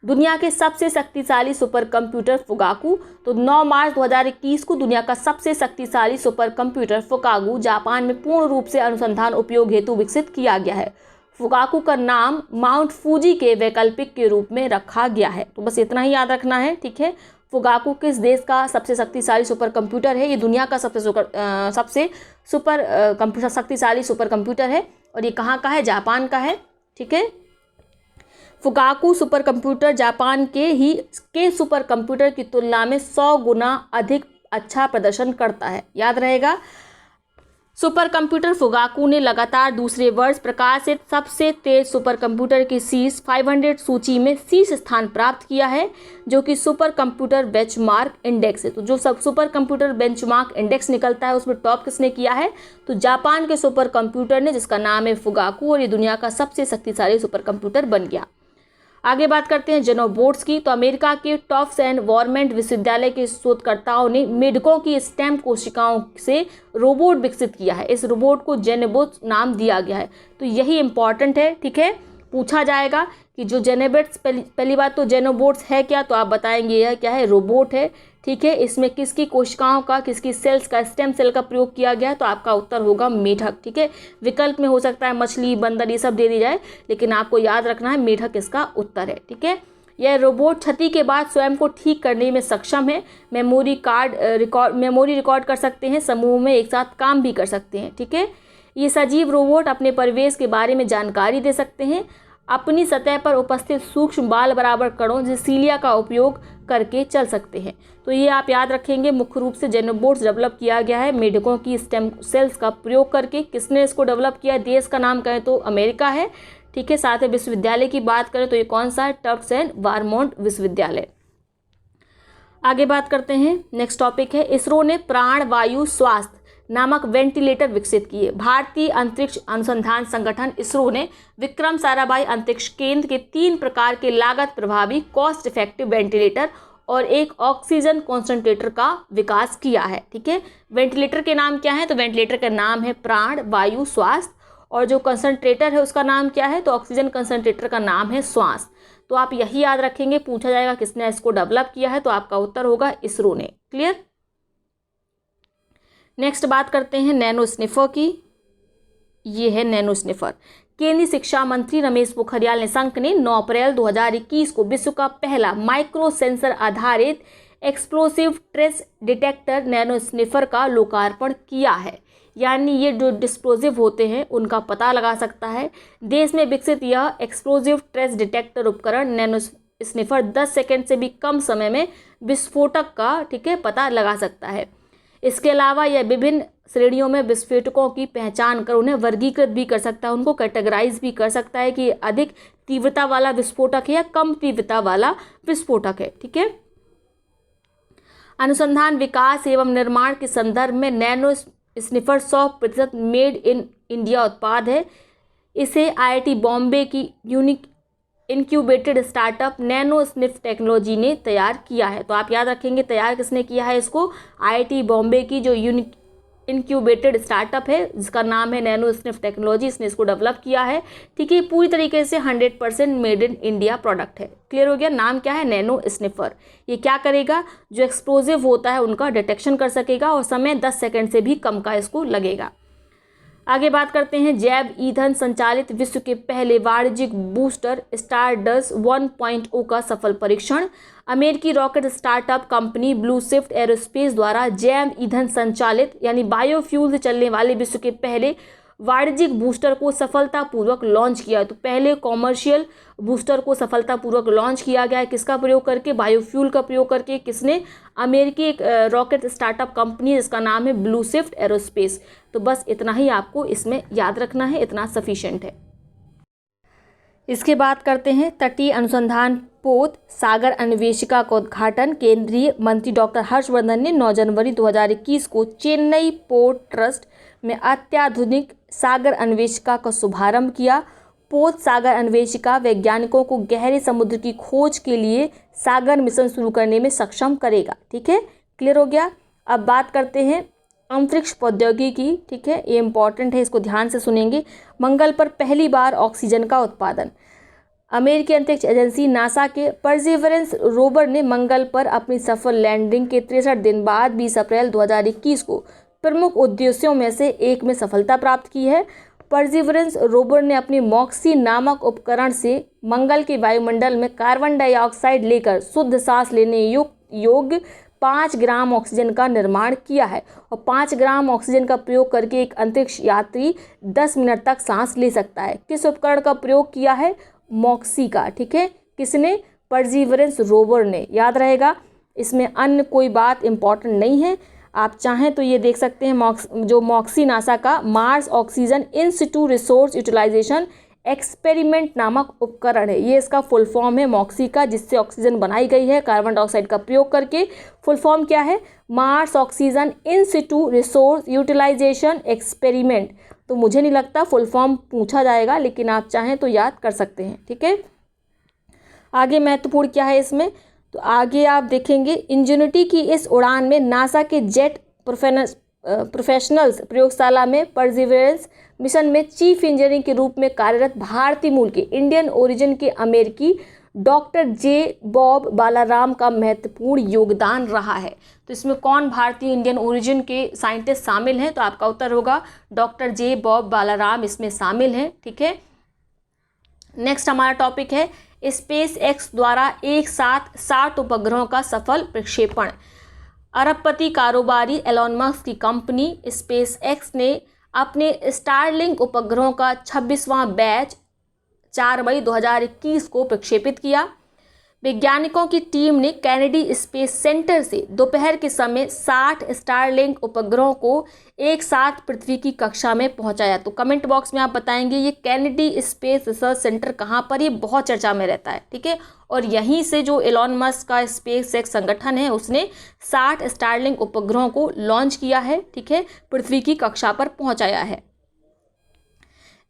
दुनिया के सबसे शक्तिशाली सुपर कंप्यूटर फुगाकू, तो 9 मार्च 2021 को दुनिया का सबसे शक्तिशाली सुपर कंप्यूटर फुगाकू जापान में पूर्ण रूप से अनुसंधान उपयोग हेतु विकसित किया गया है। फुगाकू का नाम माउंट फूजी के वैकल्पिक के रूप में रखा गया है। तो बस इतना ही याद रखना है, ठीक है। फुगाकू किस देश का सबसे शक्तिशाली सुपर कंप्यूटर है? ये दुनिया का सबसे शक्तिशाली सुपर कंप्यूटर है और ये कहाँ का है? जापान का है, ठीक है। फुगाकू सुपर कंप्यूटर जापान के सुपर कंप्यूटर की तुलना में 100 गुना अधिक अच्छा प्रदर्शन करता है। याद रहेगा। सुपर कंप्यूटर फुगाकू ने लगातार दूसरे वर्ष प्रकाशित सबसे तेज सुपर कंप्यूटर की शीर्ष 500 सूची में शीर्ष स्थान प्राप्त किया है, जो कि सुपर कंप्यूटर बेंचमार्क इंडेक्स है। तो जो सब सुपर कंप्यूटर बेंचमार्क इंडेक्स निकलता है उसमें टॉप किसने किया है? तो जापान के सुपर कंप्यूटर ने, जिसका नाम है फुगाकू, और ये दुनिया का सबसे शक्तिशाली सुपर कंप्यूटर बन गया। आगे बात करते हैं जेनोबोट्स की। तो अमेरिका के टॉफ्ट्स एंड वॉरमेंट विश्वविद्यालय के शोधकर्ताओं ने मेढकों की स्टेम कोशिकाओं से रोबोट विकसित किया है। इस रोबोट को जेनोबोट्स नाम दिया गया है। तो यही इंपॉर्टेंट है, ठीक है। पूछा जाएगा कि जो जेनोबोट्स, पहली बात तो जेनोबोट्स है क्या, तो आप बताएंगे यह क्या है? रोबोट है, ठीक है। इसमें किसकी कोशिकाओं का, किसकी सेल्स का, स्टेम सेल का प्रयोग किया गया है? तो आपका उत्तर होगा मेढक, ठीक है। विकल्प में हो सकता है मछली, बंदर, ये सब दे दी जाए, लेकिन आपको याद रखना है मेढक इसका उत्तर है, ठीक है। यह रोबोट क्षति के बाद स्वयं को ठीक करने में सक्षम है। मेमोरी रिकॉर्ड कर सकते हैं, समूह में एक साथ काम भी कर सकते हैं, ठीक है। ये सजीव रोबोट अपने परिवेश के बारे में जानकारी दे सकते हैं। अपनी सतह पर उपस्थित सूक्ष्म बाल बराबर कणों जैसे सीलिया का उपयोग करके चल सकते हैं। तो ये आप याद रखेंगे, मुख्य रूप से जेनोबोट्स डेवलप किया गया है मेढकों की स्टेम सेल्स का प्रयोग करके। किसने इसको डेवलप किया? देश का नाम कहें तो अमेरिका है, ठीक है। साथ ही विश्वविद्यालय की बात करें तो ये कौन सा है? टफ्ट्स एंड वॉरमोंट विश्वविद्यालय। आगे बात करते हैं, नेक्स्ट टॉपिक है इसरो ने प्राण वायु स्वास्थ्य नामक वेंटिलेटर विकसित किए। भारतीय अंतरिक्ष अनुसंधान संगठन इसरो ने विक्रम साराभाई अंतरिक्ष केंद्र के 3 प्रकार के लागत प्रभावी कॉस्ट इफेक्टिव वेंटिलेटर और एक ऑक्सीजन कॉन्सेंट्रेटर का विकास किया है, ठीक है। वेंटिलेटर के नाम क्या है? तो वेंटिलेटर का नाम है प्राण वायु स्वास्थ्य, और जो कंसंट्रेटर है उसका नाम क्या है? तो ऑक्सीजन कंसंट्रेटर का नाम है श्वास। तो आप यही याद रखेंगे, पूछा जाएगा किसने इसको डेवलप किया है, तो आपका उत्तर होगा इसरो ने। क्लियर। नेक्स्ट बात करते हैं नैनो स्निफर की। ये है नैनो स्निफर। केंद्रीय शिक्षा मंत्री रमेश पोखरियाल निशंक ने 9 अप्रैल 2021 को विश्व का पहला माइक्रो सेंसर आधारित explosive trace detector nano sniffer का लोकार्पण किया है। यानी ये जो डिस्प्लोजिव होते हैं उनका पता लगा सकता है। देश में विकसित यह एक्सप्लोजिव ट्रेस डिटेक्टर उपकरण नैनो स्निफर 10 सेकेंड से भी कम समय में विस्फोटक का, ठीक है, पता लगा सकता है। इसके अलावा यह विभिन्न श्रेणियों में विस्फोटकों की पहचान कर उन्हें वर्गीकृत भी कर सकता है, उनको कैटेगराइज भी कर सकता है कि अधिक तीव्रता वाला विस्फोटक है या कम तीव्रता वाला विस्फोटक है, ठीक है। अनुसंधान विकास एवं निर्माण के संदर्भ में nano sniffer 100% made in India उत्पाद है। इसे IIT बॉम्बे की unique incubated startup nano sniff technology ने तैयार किया है। तो आप याद रखेंगे तैयार किसने किया है इसको? IIT बॉम्बे की जो यूनिक इंक्यूबेटेड स्टार्टअप है जिसका नाम है नैनो स्निफ टेक्नोलॉजी, इसने इसको डेवलप किया है, ठीक है। पूरी तरीके से 100% मेड इन इंडिया प्रोडक्ट है। क्लियर हो गया? नाम क्या है? Nano sniffer. ये क्या करेगा? जो एक्सप्लोजिव होता है उनका डिटेक्शन कर सकेगा और समय 10 सेकेंड से भी कम का इसको लगेगा। आगे बात करते हैं जैव ईंधन संचालित विश्व के पहले वाणिज्यिक बूस्टर स्टारडस्ट 1.0 का सफल परीक्षण। अमेरिकी rocket startup company blue shift aerospace द्वारा जैव ईंधन संचालित यानी बायोफ्यूल से चलने वाले विश्व के पहले वाणिज्यिक बूस्टर को सफलतापूर्वक लॉन्च किया। तो पहले कॉमर्शियल बूस्टर को सफलतापूर्वक लॉन्च किया गया है, किसका प्रयोग करके? बायोफ्यूल का प्रयोग करके। किसने? अमेरिकी एक रॉकेट स्टार्टअप कंपनी जिसका नाम है ब्लू शिफ्ट एरोस्पेस। तो बस इतना ही आपको इसमें याद रखना है, इतना सफिशिएंट है। इसके बाद करते हैं तटीय अनुसंधान पोत सागर अन्वेषिका का उद्घाटन। केंद्रीय मंत्री डॉक्टर हर्षवर्धन ने 9 जनवरी 2021 को चेन्नई पोर्ट ट्रस्ट में अत्याधुनिक सागर अन्वेषिका का शुभारंभ किया। पोत सागर अन्वेषिका वैज्ञानिकों को गहरे समुद्र की खोज के लिए सागर मिशन शुरू करने में सक्षम करेगा। ठीक है, क्लियर हो गया। अब बात करते हैं अंतरिक्ष प्रौद्योगिकी। ठीक है, ये इंपॉर्टेंट है, इसको ध्यान से सुनेंगे। मंगल पर पहली बार ऑक्सीजन का उत्पादन। अमेरिकी अंतरिक्ष एजेंसी नासा के परसिवरेंस रोवर ने मंगल पर अपनी सफल लैंडिंग के 63 दिन बाद 20 अप्रैल 2021 को प्रमुख उद्देश्यों में से एक में सफलता प्राप्त की है। परसिवरेंस रोवर ने अपनी मॉक्सी नामक उपकरण से मंगल के वायुमंडल में कार्बन डाइऑक्साइड लेकर शुद्ध सांस लेने योग्य 5 ग्राम ऑक्सीजन का निर्माण किया है और 5 ग्राम ऑक्सीजन का प्रयोग करके एक अंतरिक्ष यात्री 10 मिनट तक सांस ले सकता है। किस उपकरण का प्रयोग किया है? मॉक्सी का। ठीक है, किसने? परसिवरेंस रोवर ने। याद रहेगा, इसमें अन्य कोई बात इंपॉर्टेंट नहीं है। आप चाहें तो ये देख सकते हैं, जो मॉक्सी नासा का Mars oxygen in situ resource utilisation experiment नामक उपकरण है। ये इसका फुल फॉर्म है मॉक्सी का, जिससे ऑक्सीजन बनाई गई है कार्बन डाइऑक्साइड का प्रयोग करके। फुल फॉर्म क्या है? Mars oxygen in situ resource utilisation experiment. तो मुझे नहीं लगता फुल फॉर्म पूछा जाएगा, लेकिन आप चाहें तो याद कर सकते हैं। ठीक है, आगे महत्वपूर्ण क्या है इसमें, तो आगे आप देखेंगे इंजेन्युटी की इस उड़ान में नासा के जेट प्रोफेशनल्स प्रयोगशाला में परसिवरेंस मिशन में चीफ इंजीनियर के रूप में कार्यरत भारतीय मूल के इंडियन ओरिजिन के अमेरिकी डॉक्टर जे बॉब बालाराम का महत्वपूर्ण योगदान रहा है। तो इसमें कौन भारतीय इंडियन ओरिजिन के साइंटिस्ट शामिल हैं? तो आपका उत्तर होगा डॉक्टर जे बॉब बालाराम इसमें शामिल हैं। ठीक है, नेक्स्ट हमारा टॉपिक है स्पेस एक्स द्वारा एक साथ 60 उपग्रहों का सफल प्रक्षेपण। अरबपति कारोबारी एलोन मस्क की कंपनी स्पेस एक्स ने अपने स्टारलिंक उपग्रहों का 26वां बैच 4 मई 2021 को प्रक्षेपित किया। वैज्ञानिकों की टीम ने कैनेडी स्पेस सेंटर से दोपहर के समय 60 स्टारलिंक उपग्रहों को एक साथ पृथ्वी की कक्षा में पहुंचाया। तो कमेंट बॉक्स में आप बताएंगे ये कैनेडी स्पेस रिसर्च सेंटर कहाँ पर, ये बहुत चर्चा में रहता है। ठीक है, और यहीं से जो एलोन मस्क का स्पेस एक्स संगठन है उसने 60 स्टारलिंक उपग्रहों को लॉन्च किया है। ठीक है, पृथ्वी की कक्षा पर पहुंचाया है।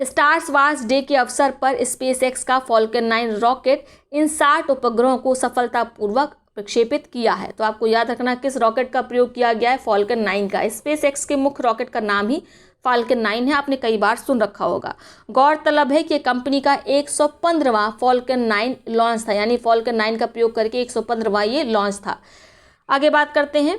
स्टार्स वार्स डे के अवसर पर स्पेस एक्स का फॉल्कन 9 रॉकेट इन 60 उपग्रहों को सफलतापूर्वक प्रक्षेपित किया है। तो आपको याद रखना किस रॉकेट का प्रयोग किया गया है? फॉल्कन 9 का। स्पेस एक्स के मुख्य रॉकेट का नाम ही फॉल्कन 9 है, आपने कई बार सुन रखा होगा। गौरतलब है कि कंपनी का 115वां फॉल्कन 9 लॉन्च था, यानी फॉल्कन 9 का प्रयोग करके 115वां ये लॉन्च था। आगे बात करते हैं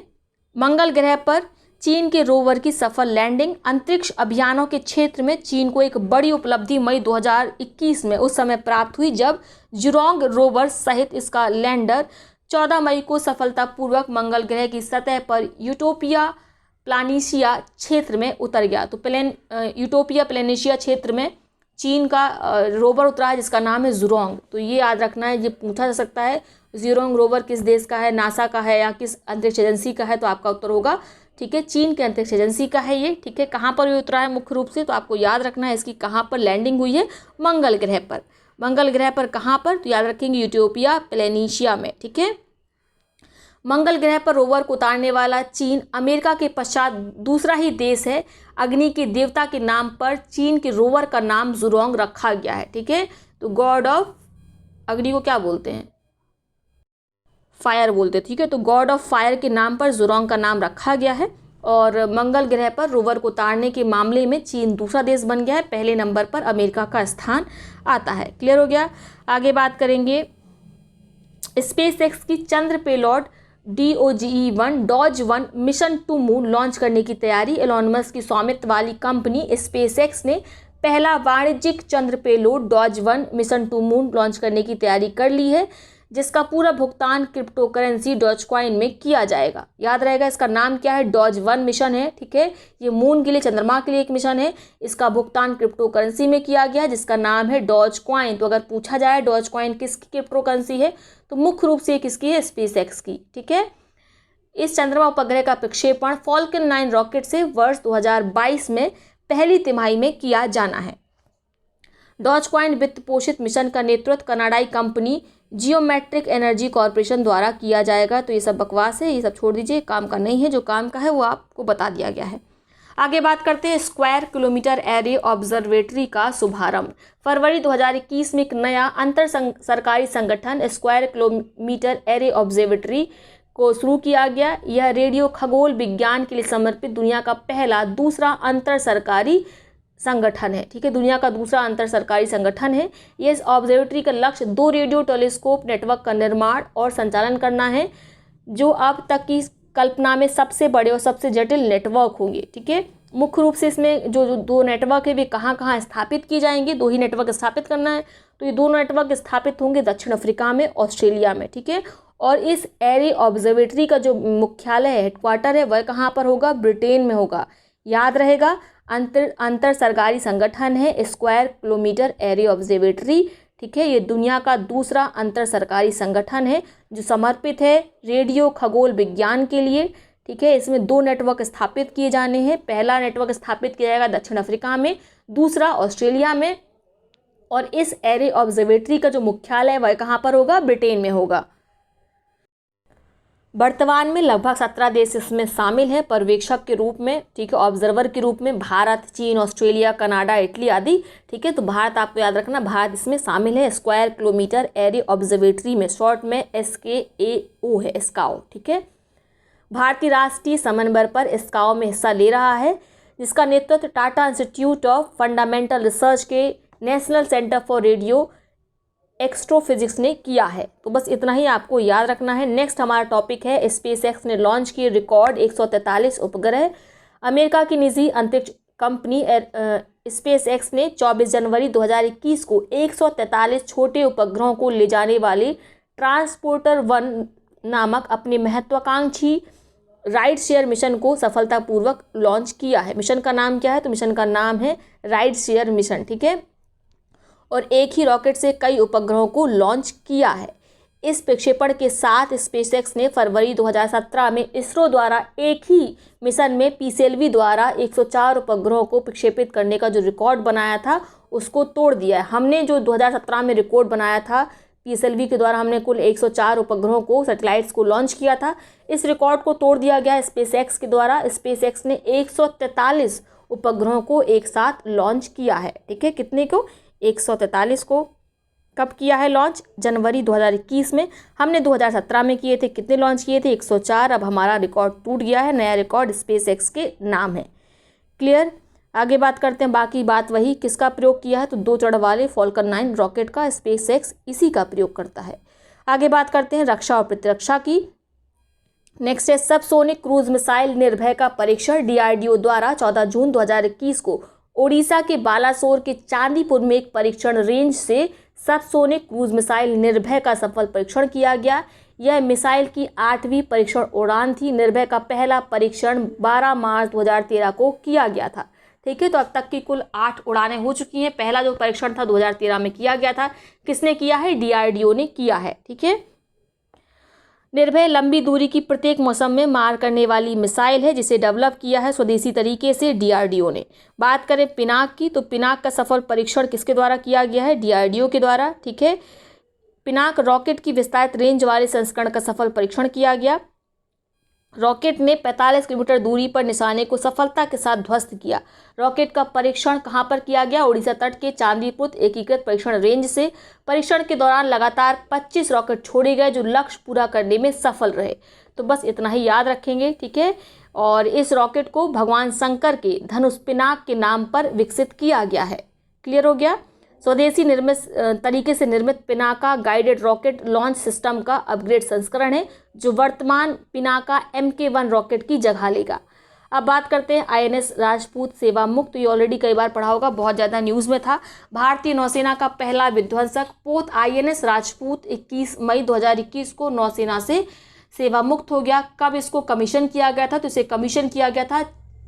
मंगल ग्रह पर चीन के रोवर की सफल लैंडिंग। अंतरिक्ष अभियानों के क्षेत्र में चीन को एक बड़ी उपलब्धि मई 2021 में उस समय प्राप्त हुई जब जुरोंग रोवर सहित इसका लैंडर 14 मई को सफलतापूर्वक मंगल ग्रह की सतह पर यूटोपिया प्लानिशिया क्षेत्र में उतर गया। तो यूटोपिया प्लानिशिया क्षेत्र में चीन का रोवर उतरा है जिसका नाम है जुरोंग। तो ये याद रखना है, ये पूछा जा सकता है जुरोंग रोवर किस देश का है, नासा का है या किस अंतरिक्ष एजेंसी का है? तो आपका उत्तर होगा ठीक है, चीन के अंतरिक्ष एजेंसी का है ये। ठीक है, कहाँ पर ये उतरा है मुख्य रूप से? तो आपको याद रखना है इसकी कहाँ पर लैंडिंग हुई है? मंगल ग्रह पर। मंगल ग्रह पर कहाँ पर? तो याद रखेंगे यूटोपिया प्लानिशिया में। ठीक है, मंगल ग्रह पर रोवर को उतारने वाला चीन अमेरिका के पश्चात दूसरा ही देश है। अग्नि के देवता के नाम पर चीन के रोवर का नाम जुरोंग रखा गया है। ठीक है, तो गॉड ऑफ अग्नि को क्या बोलते हैं? फायर बोलते। ठीक है, तो गॉड ऑफ फायर के नाम पर जुरोंग का नाम रखा गया है। और मंगल ग्रह पर रोवर को उतारने के मामले में चीन दूसरा देश बन गया है, पहले नंबर पर अमेरिका का स्थान आता है। क्लियर हो गया। आगे बात करेंगे स्पेस एक्स की चंद्र payload DOGE-1 mission to moon launch करने की तैयारी। एलोन मस्क की स्वामित्व वाली कंपनी स्पेस एक्स ने पहला वाणिज्यिक चंद्र payload DOGE-1 mission to moon launch करने की तैयारी कर ली है, जिसका पूरा भुगतान क्रिप्टो करेंसी डॉजकॉइन में किया जाएगा। याद रहेगा इसका नाम क्या है? DOGE-1 मिशन है। ठीक है, ये मून के लिए, चंद्रमा के लिए एक मिशन है। इसका भुगतान क्रिप्टो करेंसी में किया गया जिसका नाम है डॉजकॉइन। तो अगर पूछा जाए डॉजकॉइन किसकी क्रिप्टो करेंसी है, तो मुख्य रूप से किसकी है? स्पेस एक्स की। ठीक है, इस चंद्रमा उपग्रह का प्रक्षेपण फॉल्कन 9 रॉकेट से वर्ष 2022 में पहली तिमाही में किया जाना है। डॉजकॉइन वित्त पोषित मिशन का नेतृत्व कनाडाई कंपनी जियोमेट्रिक एनर्जी कॉरपोरेशन द्वारा किया जाएगा। तो ये सब बकवास है, ये सब छोड़ दीजिए, काम का नहीं है। जो काम का है वो आपको बता दिया गया है। आगे बात करते हैं स्क्वायर किलोमीटर एरे ऑब्जर्वेटरी का शुभारंभ। फरवरी 2021 में एक नया अंतर सरकारी संगठन स्क्वायर किलोमीटर एरे ऑब्जर्वेटरी को शुरू किया गया। यह रेडियो खगोल विज्ञान के लिए समर्पित दुनिया का पहला दूसरा अंतर सरकारी संगठन है। ठीक है, दुनिया का दूसरा अंतर सरकारी संगठन है। ये इस ऑब्जर्वेटरी का लक्ष्य 2 रेडियो टेलीस्कोप नेटवर्क का निर्माण और संचालन करना है, जो अब तक की कल्पना में सबसे बड़े और सबसे जटिल नेटवर्क होंगे। ठीक है, मुख्य रूप से इसमें जो 2 नेटवर्क है वे कहाँ कहाँ स्थापित किए जाएंगे, 2 ही नेटवर्क स्थापित करना है। तो ये दोनों नेटवर्क स्थापित होंगे दक्षिण अफ्रीका में, ऑस्ट्रेलिया में। ठीक है, और इस एरे ऑब्जर्वेटरी का जो मुख्यालय है, हेडक्वार्टर है, वह कहाँ पर होगा? ब्रिटेन में होगा। याद रहेगा, अंतर सरकारी संगठन है स्क्वायर किलोमीटर एरे ऑब्जर्वेटरी। ठीक है, ये दुनिया का दूसरा अंतर सरकारी संगठन है जो समर्पित है रेडियो खगोल विज्ञान के लिए। ठीक है, इसमें 2 नेटवर्क स्थापित किए जाने हैं। पहला नेटवर्क स्थापित किया जाएगा दक्षिण अफ्रीका में, दूसरा ऑस्ट्रेलिया में। और इस एरे ऑब्जर्वेटरी का जो मुख्यालय है वह कहाँ पर होगा? ब्रिटेन में होगा। वर्तमान में लगभग 17 देश इसमें शामिल हैं पर्यवेक्षक के रूप में। ठीक है, ऑब्जर्वर के रूप में भारत, चीन, ऑस्ट्रेलिया, कनाडा, इटली आदि। ठीक है, तो भारत आपको याद रखना, भारत इसमें शामिल है स्क्वायर किलोमीटर एरे ऑब्जर्वेटरी में। शॉर्ट में SKAO है, स्काओ। ठीक है, भारतीय राष्ट्रीय समन्वय पर स्काओ में हिस्सा ले रहा है, जिसका नेतृत्व Tata institute of fundamental research के national centre for radio astrophysics ने किया है। तो बस इतना ही आपको याद रखना है। नेक्स्ट हमारा टॉपिक है स्पेसएक्स ने लॉन्च किए रिकॉर्ड 143 उपग्रह। अमेरिका की निजी अंतरिक्ष कंपनी स्पेसएक्स ने 24 जनवरी 2021 को 143 छोटे उपग्रहों को ले जाने वाले ट्रांसपोर्टर 1 नामक अपने महत्वाकांक्षी राइड शेयर मिशन को सफलतापूर्वक लॉन्च किया है। मिशन का नाम क्या है? तो मिशन का नाम है राइड शेयर मिशन। ठीक है, और एक ही रॉकेट से कई उपग्रहों को लॉन्च किया है। इस प्रक्षेपण के साथ स्पेसएक्स ने फरवरी 2017 में इसरो द्वारा एक ही मिशन में पीएसएलवी द्वारा 104 उपग्रहों को प्रक्षेपित करने का जो रिकॉर्ड बनाया था उसको तोड़ दिया है। हमने जो 2017 में रिकॉर्ड बनाया था पीएसएलवी के द्वारा, हमने कुल 104 उपग्रहों को, सैटेलाइट्स को लॉन्च किया था। इस रिकॉर्ड को तोड़ दिया गया स्पेसएक्स के द्वारा। स्पेसएक्स ने 143 उपग्रहों को एक साथ लॉन्च किया है। ठीक है, कितने को? 143 को। कब किया है लॉन्च? जनवरी 2021 में। हमने 2017 में किए थे। कितने लॉन्च किए थे? 104। अब हमारा रिकॉर्ड टूट गया है, नया रिकॉर्ड स्पेसएक्स के नाम है। क्लियर? आगे बात करते हैं। बाकी बात वही, किसका प्रयोग किया है? तो 2 चढ़ वाले फॉल्कन 9 रॉकेट का स्पेसएक्स इसी का प्रयोग करता है। आगे बात करते हैं रक्षा और प्रतिरक्षा की। नेक्स्ट है सबसोनिक क्रूज मिसाइल निर्भय का परीक्षण। DRDO द्वारा 14 जून 2021 को ओडिशा के बालासोर के चांदीपुर में एक परीक्षण रेंज से सबसोनिक क्रूज मिसाइल निर्भय का सफल परीक्षण किया गया। यह मिसाइल की 8वीं परीक्षण उड़ान थी। निर्भय का पहला परीक्षण 12 मार्च 2013 को किया गया था। ठीक है, तो अब तक की कुल 8 उड़ानें हो चुकी हैं। पहला जो परीक्षण था 2013 में किया गया था। किसने किया है? DRDO ने किया है। ठीक है, निर्भय लंबी दूरी की प्रत्येक मौसम में मार करने वाली मिसाइल है, जिसे डेवलप किया है स्वदेशी तरीके से DRDO ने। बात करें पिनाक की, तो पिनाक का सफल परीक्षण किसके द्वारा किया गया है? DRDO के द्वारा। ठीक है, पिनाक रॉकेट की विस्तारित रेंज वाले संस्करण का सफल परीक्षण किया गया। रॉकेट ने 45 किलोमीटर दूरी पर निशाने को सफलता के साथ ध्वस्त किया। रॉकेट का परीक्षण कहां पर किया गया? उड़ीसा तट के चांदीपुर एकीकृत परीक्षण रेंज से। परीक्षण के दौरान लगातार 25 रॉकेट छोड़े गए जो लक्ष्य पूरा करने में सफल रहे। तो बस इतना ही याद रखेंगे। ठीक है, और इस रॉकेट को भगवान शंकर के धनुष पिनाक के नाम पर विकसित किया गया है। क्लियर हो गया? स्वदेशी निर्मित तरीके से निर्मित Pinaka guided rocket launch system का अपग्रेड संस्करण है, जो वर्तमान पिनाका MK1 रॉकेट की जगह लेगा। अब बात करते हैं INS राजपूत सेवा मुक्त। ये ऑलरेडी कई बार पढ़ा होगा, बहुत ज़्यादा न्यूज़ में था। भारतीय नौसेना का पहला विध्वंसक पोत INS राजपूत 21 मई 2021 को नौसेना से सेवा मुक्त हो गया। कब इसको कमीशन किया गया था? तो इसे कमीशन किया गया था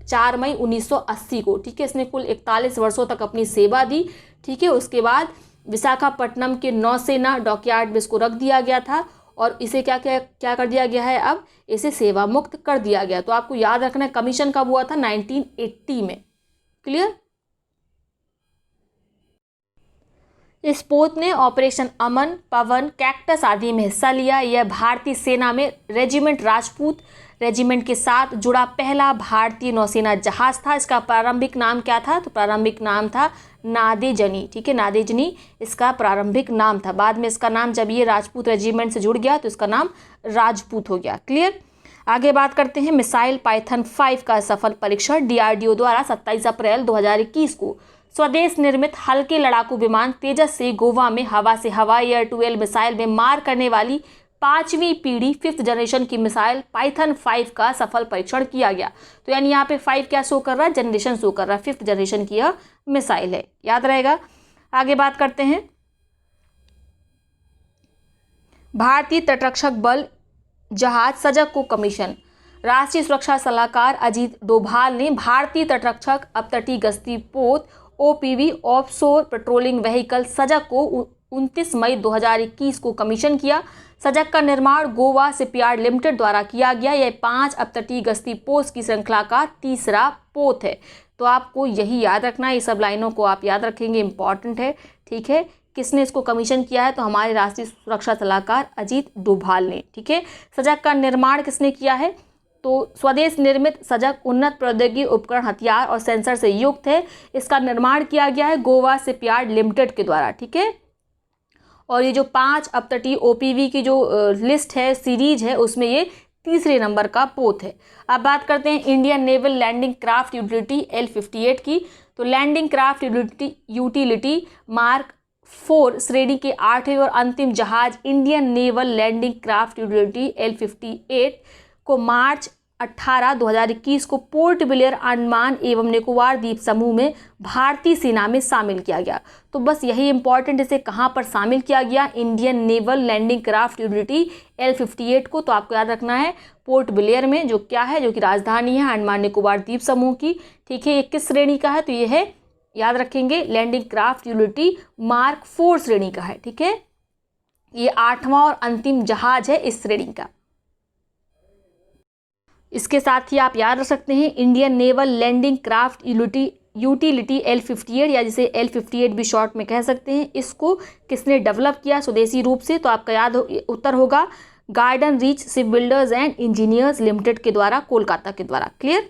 4 मई 1980 को। ठीक है, इसने कुल 41 वर्षों तक अपनी सेवा दी। ठीक है, उसके बाद विशाखापट्टनम के नौसेना डॉकयार्ड में इसको रख दिया गया था और इसे क्या कर दिया गया है? अब इसे सेवा मुक्त कर दिया गया। तो आपको याद रखना है कमीशन कब हुआ था? 1980 में। क्लियर? इस पोत ने ऑपरेशन अमन, पवन, कैक्टस आदि में हिस्सा लिया। यह भारतीय सेना में रेजिमेंट राजपूत रेजिमेंट के साथ जुड़ा पहला भारतीय नौसेना जहाज था। इसका प्रारंभिक नाम क्या था? तो प्रारंभिक नाम था नादेजनी। ठीक है, नादेजनी इसका प्रारंभिक नाम था। बाद में इसका नाम, जब ये राजपूत रेजिमेंट से जुड़ गया तो इसका नाम राजपूत हो गया। क्लियर। आगे बात करते हैं मिसाइल पाइथन 5 का सफल परीक्षण। DRDO द्वारा 27 अप्रैल 2021 को स्वदेश निर्मित हल्के लड़ाकू विमान तेजस से गोवा में हवा से हवा एयर टू एयर मिसाइल में मार करने वाली 5वीं पीढ़ी 5th जनरेशन की मिसाइल पाइथन 5 का सफल परीक्षण किया गया। तो यानी यहाँ पे 5 क्या शो कर रहा है? जनरेशन शो कर रहा है। 5th जनरेशन की यह मिसाइल है, याद रहेगा। आगे बात करते हैं भारतीय तटरक्षक बल जहाज सजग को कमीशन। राष्ट्रीय सुरक्षा सलाहकार अजीत डोभाल ने भारतीय तटरक्षक अपतटीय गश्ती पोत OPV ऑफशोर पेट्रोलिंग व्हीकल सजग को 29 मई 2021 को कमीशन किया। सजग का निर्माण गोवा शिपयार्ड लिमिटेड द्वारा किया गया। यह 5 अपतटीय गश्ती पोत की श्रृंखला का तीसरा पोत है। तो आपको यही याद रखना है, ये सब लाइनों को आप याद रखेंगे, इंपॉर्टेंट है। ठीक है, किसने इसको कमीशन किया है? तो हमारे राष्ट्रीय सुरक्षा सलाहकार अजीत डोभाल ने। ठीक है, सजग का निर्माण किसने किया है? तो स्वदेश निर्मित सजग उन्नत प्रौद्योगिकी उपकरण, हथियार और सेंसर से युक्त है। इसका निर्माण किया गया है गोवा शिपयार्ड लिमिटेड के द्वारा। ठीक है, और ये जो 5 अपतटीय OPV की जो लिस्ट है, सीरीज है, उसमें ये तीसरे नंबर का पोत है। अब बात करते हैं Indian naval landing craft utility L58 की। तो लैंडिंग क्राफ्ट यूटिलिटी मार्क 4 श्रेणी के 8वें और अंतिम जहाज Indian naval landing craft utility L58 को मार्च 18, 2021 को पोर्ट ब्लेयर अंडमान एवं निकोबार द्वीप समूह में भारतीय सेना में शामिल किया गया। तो बस यही इंपॉर्टेंट, इसे कहाँ पर शामिल किया गया? Indian naval landing craft utility L58 को। तो आपको याद रखना है पोर्ट ब्लेयर में, जो क्या है, जो कि राजधानी है अंडमान निकोबार द्वीप समूह की। ठीक है, ये किस श्रेणी का है? तो ये है, याद रखेंगे, लैंडिंग क्राफ्ट यूटिलिटी मार्क 4 श्रेणी का है। ठीक है, ये 8वां और अंतिम जहाज है इस श्रेणी का। इसके साथ ही आप याद रख सकते हैं Indian naval landing craft utility L58, या जिसे L58 भी शॉर्ट में कह सकते हैं, इसको किसने डेवलप किया स्वदेशी रूप से? तो आपका याद उत्तर होगा garden reach ship builders and engineers limited के द्वारा, कोलकाता के द्वारा। क्लियर।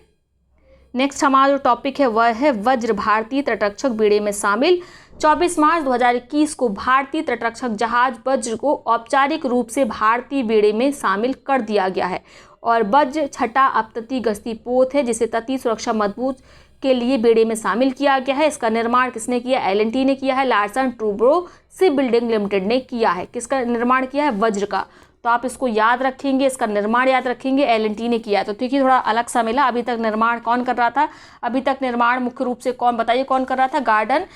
नेक्स्ट हमारा जो टॉपिक है वह है वज्र भारतीय तटरक्षक बेड़े में शामिल। 24 मार्च 2021 को भारतीय तटरक्षक जहाज वज्र को औपचारिक रूप से भारतीय बेड़े में शामिल कर दिया गया है। और वज्र 6ठा अपतटीय गश्ती पोत है, जिसे तटीय सुरक्षा मजबूत के लिए बेड़े में शामिल किया गया है। इसका निर्माण किसने किया? L&T ने किया है। लार्सन ट्रूब्रो शिप बिल्डिंग लिमिटेड ने किया है। किसका निर्माण किया है? वज्र का। तो आप इसको याद रखेंगे, इसका निर्माण याद रखेंगे, L&T ने किया है। तो देखिए थोड़ा अलग सा मिला। अभी तक निर्माण कौन कर रहा था? अभी तक निर्माण मुख्य रूप से कौन, बताइए कौन कर रहा था? गार्डन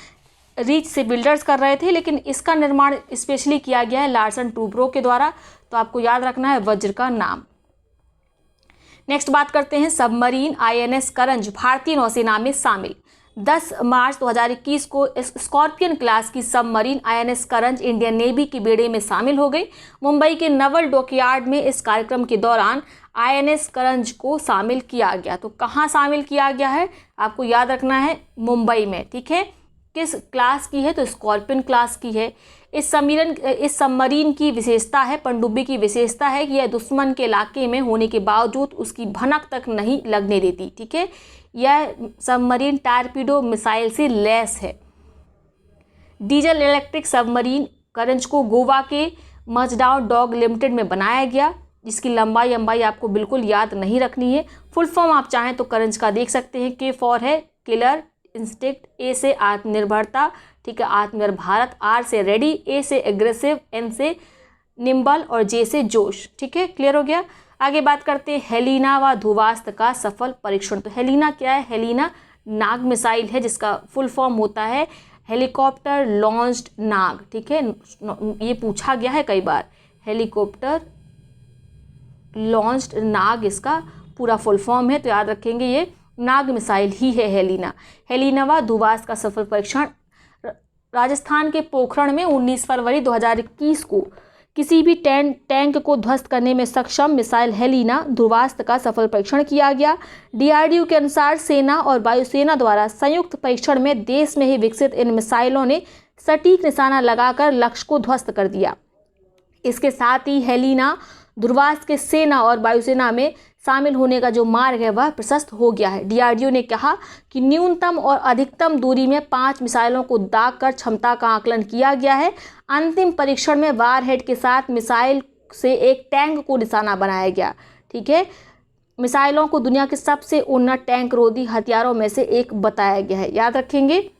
रीच शिप बिल्डर्स कर रहे थे, लेकिन इसका निर्माण स्पेशली किया गया है लार्सन ट्रूब्रो के द्वारा। तो आपको याद रखना है वज्र का नाम। नेक्स्ट बात करते हैं सबमरीन INS करंज भारतीय नौसेना में शामिल। 10 मार्च 2021 को स्कॉर्पियन क्लास की सबमरीन INS करंज इंडियन नेवी के बेड़े में शामिल हो गई। मुंबई के नवल डॉकयार्ड में इस कार्यक्रम के दौरान INS करंज को शामिल किया गया। तो कहाँ शामिल किया गया है? आपको याद रखना है मुंबई में। ठीक है, किस क्लास की है? तो स्कॉर्पियन क्लास की है। इस सबमरीन की विशेषता है, पनडुब्बी की विशेषता है कि यह दुश्मन के इलाके में होने के बावजूद उसकी भनक तक नहीं लगने देती। ठीक है, यह सबमरीन टारपीडो मिसाइल से लैस है। डीजल इलेक्ट्रिक सबमरीन करंज को गोवा के मजडाउन डॉग लिमिटेड में बनाया गया, जिसकी लंबाई आपको बिल्कुल याद नहीं रखनी है। फुल फॉर्म आप चाहें तो करंज का देख सकते हैं। K फॉर है किलर इंस्टिंक्ट, A से आत्मनिर्भरता, ठीक है, आत्मनिर्भर भारत, R से रेडी, A से एग्रेसिव, N से निम्बल और J से जोश। ठीक है, क्लियर हो गया। आगे बात करते हैं हेलिना व ध्रुवास्त्र का सफल परीक्षण। तो हेलिना क्या है? हेलिना नाग मिसाइल है, जिसका फुल फॉर्म होता है हेलीकॉप्टर लॉन्च्ड नाग। ठीक है, ये पूछा गया है कई बार, हेलीकॉप्टर लॉन्च्ड नाग इसका पूरा फुल फॉर्म है। तो याद रखेंगे ये नाग मिसाइल ही है हेलिना। हेलिना व ध्रुवास्त्र का सफल परीक्षण राजस्थान के पोखरण में 19 फरवरी 2021 को किसी भी टैंक को ध्वस्त करने में सक्षम मिसाइल हेलिना ध्रुवास्त्र का सफल परीक्षण किया गया। DRDO के अनुसार सेना और वायुसेना द्वारा संयुक्त परीक्षण में देश में ही विकसित इन मिसाइलों ने सटीक निशाना लगाकर लक्ष्य को ध्वस्त कर दिया। इसके साथ ही हेलिना ध्रुवास्त्र के सेना और वायुसेना में शामिल होने का जो मार्ग है वह प्रशस्त हो गया है। डीआरडीओ ने कहा कि न्यूनतम और अधिकतम दूरी में 5 मिसाइलों को दाग कर क्षमता का आकलन किया गया है। अंतिम परीक्षण में वारहेड के साथ मिसाइल से एक टैंक को निशाना बनाया गया। ठीक है, मिसाइलों को दुनिया के सबसे उन्नत टैंक रोधी हथियारों में से एक बताया गया है, याद रखेंगे।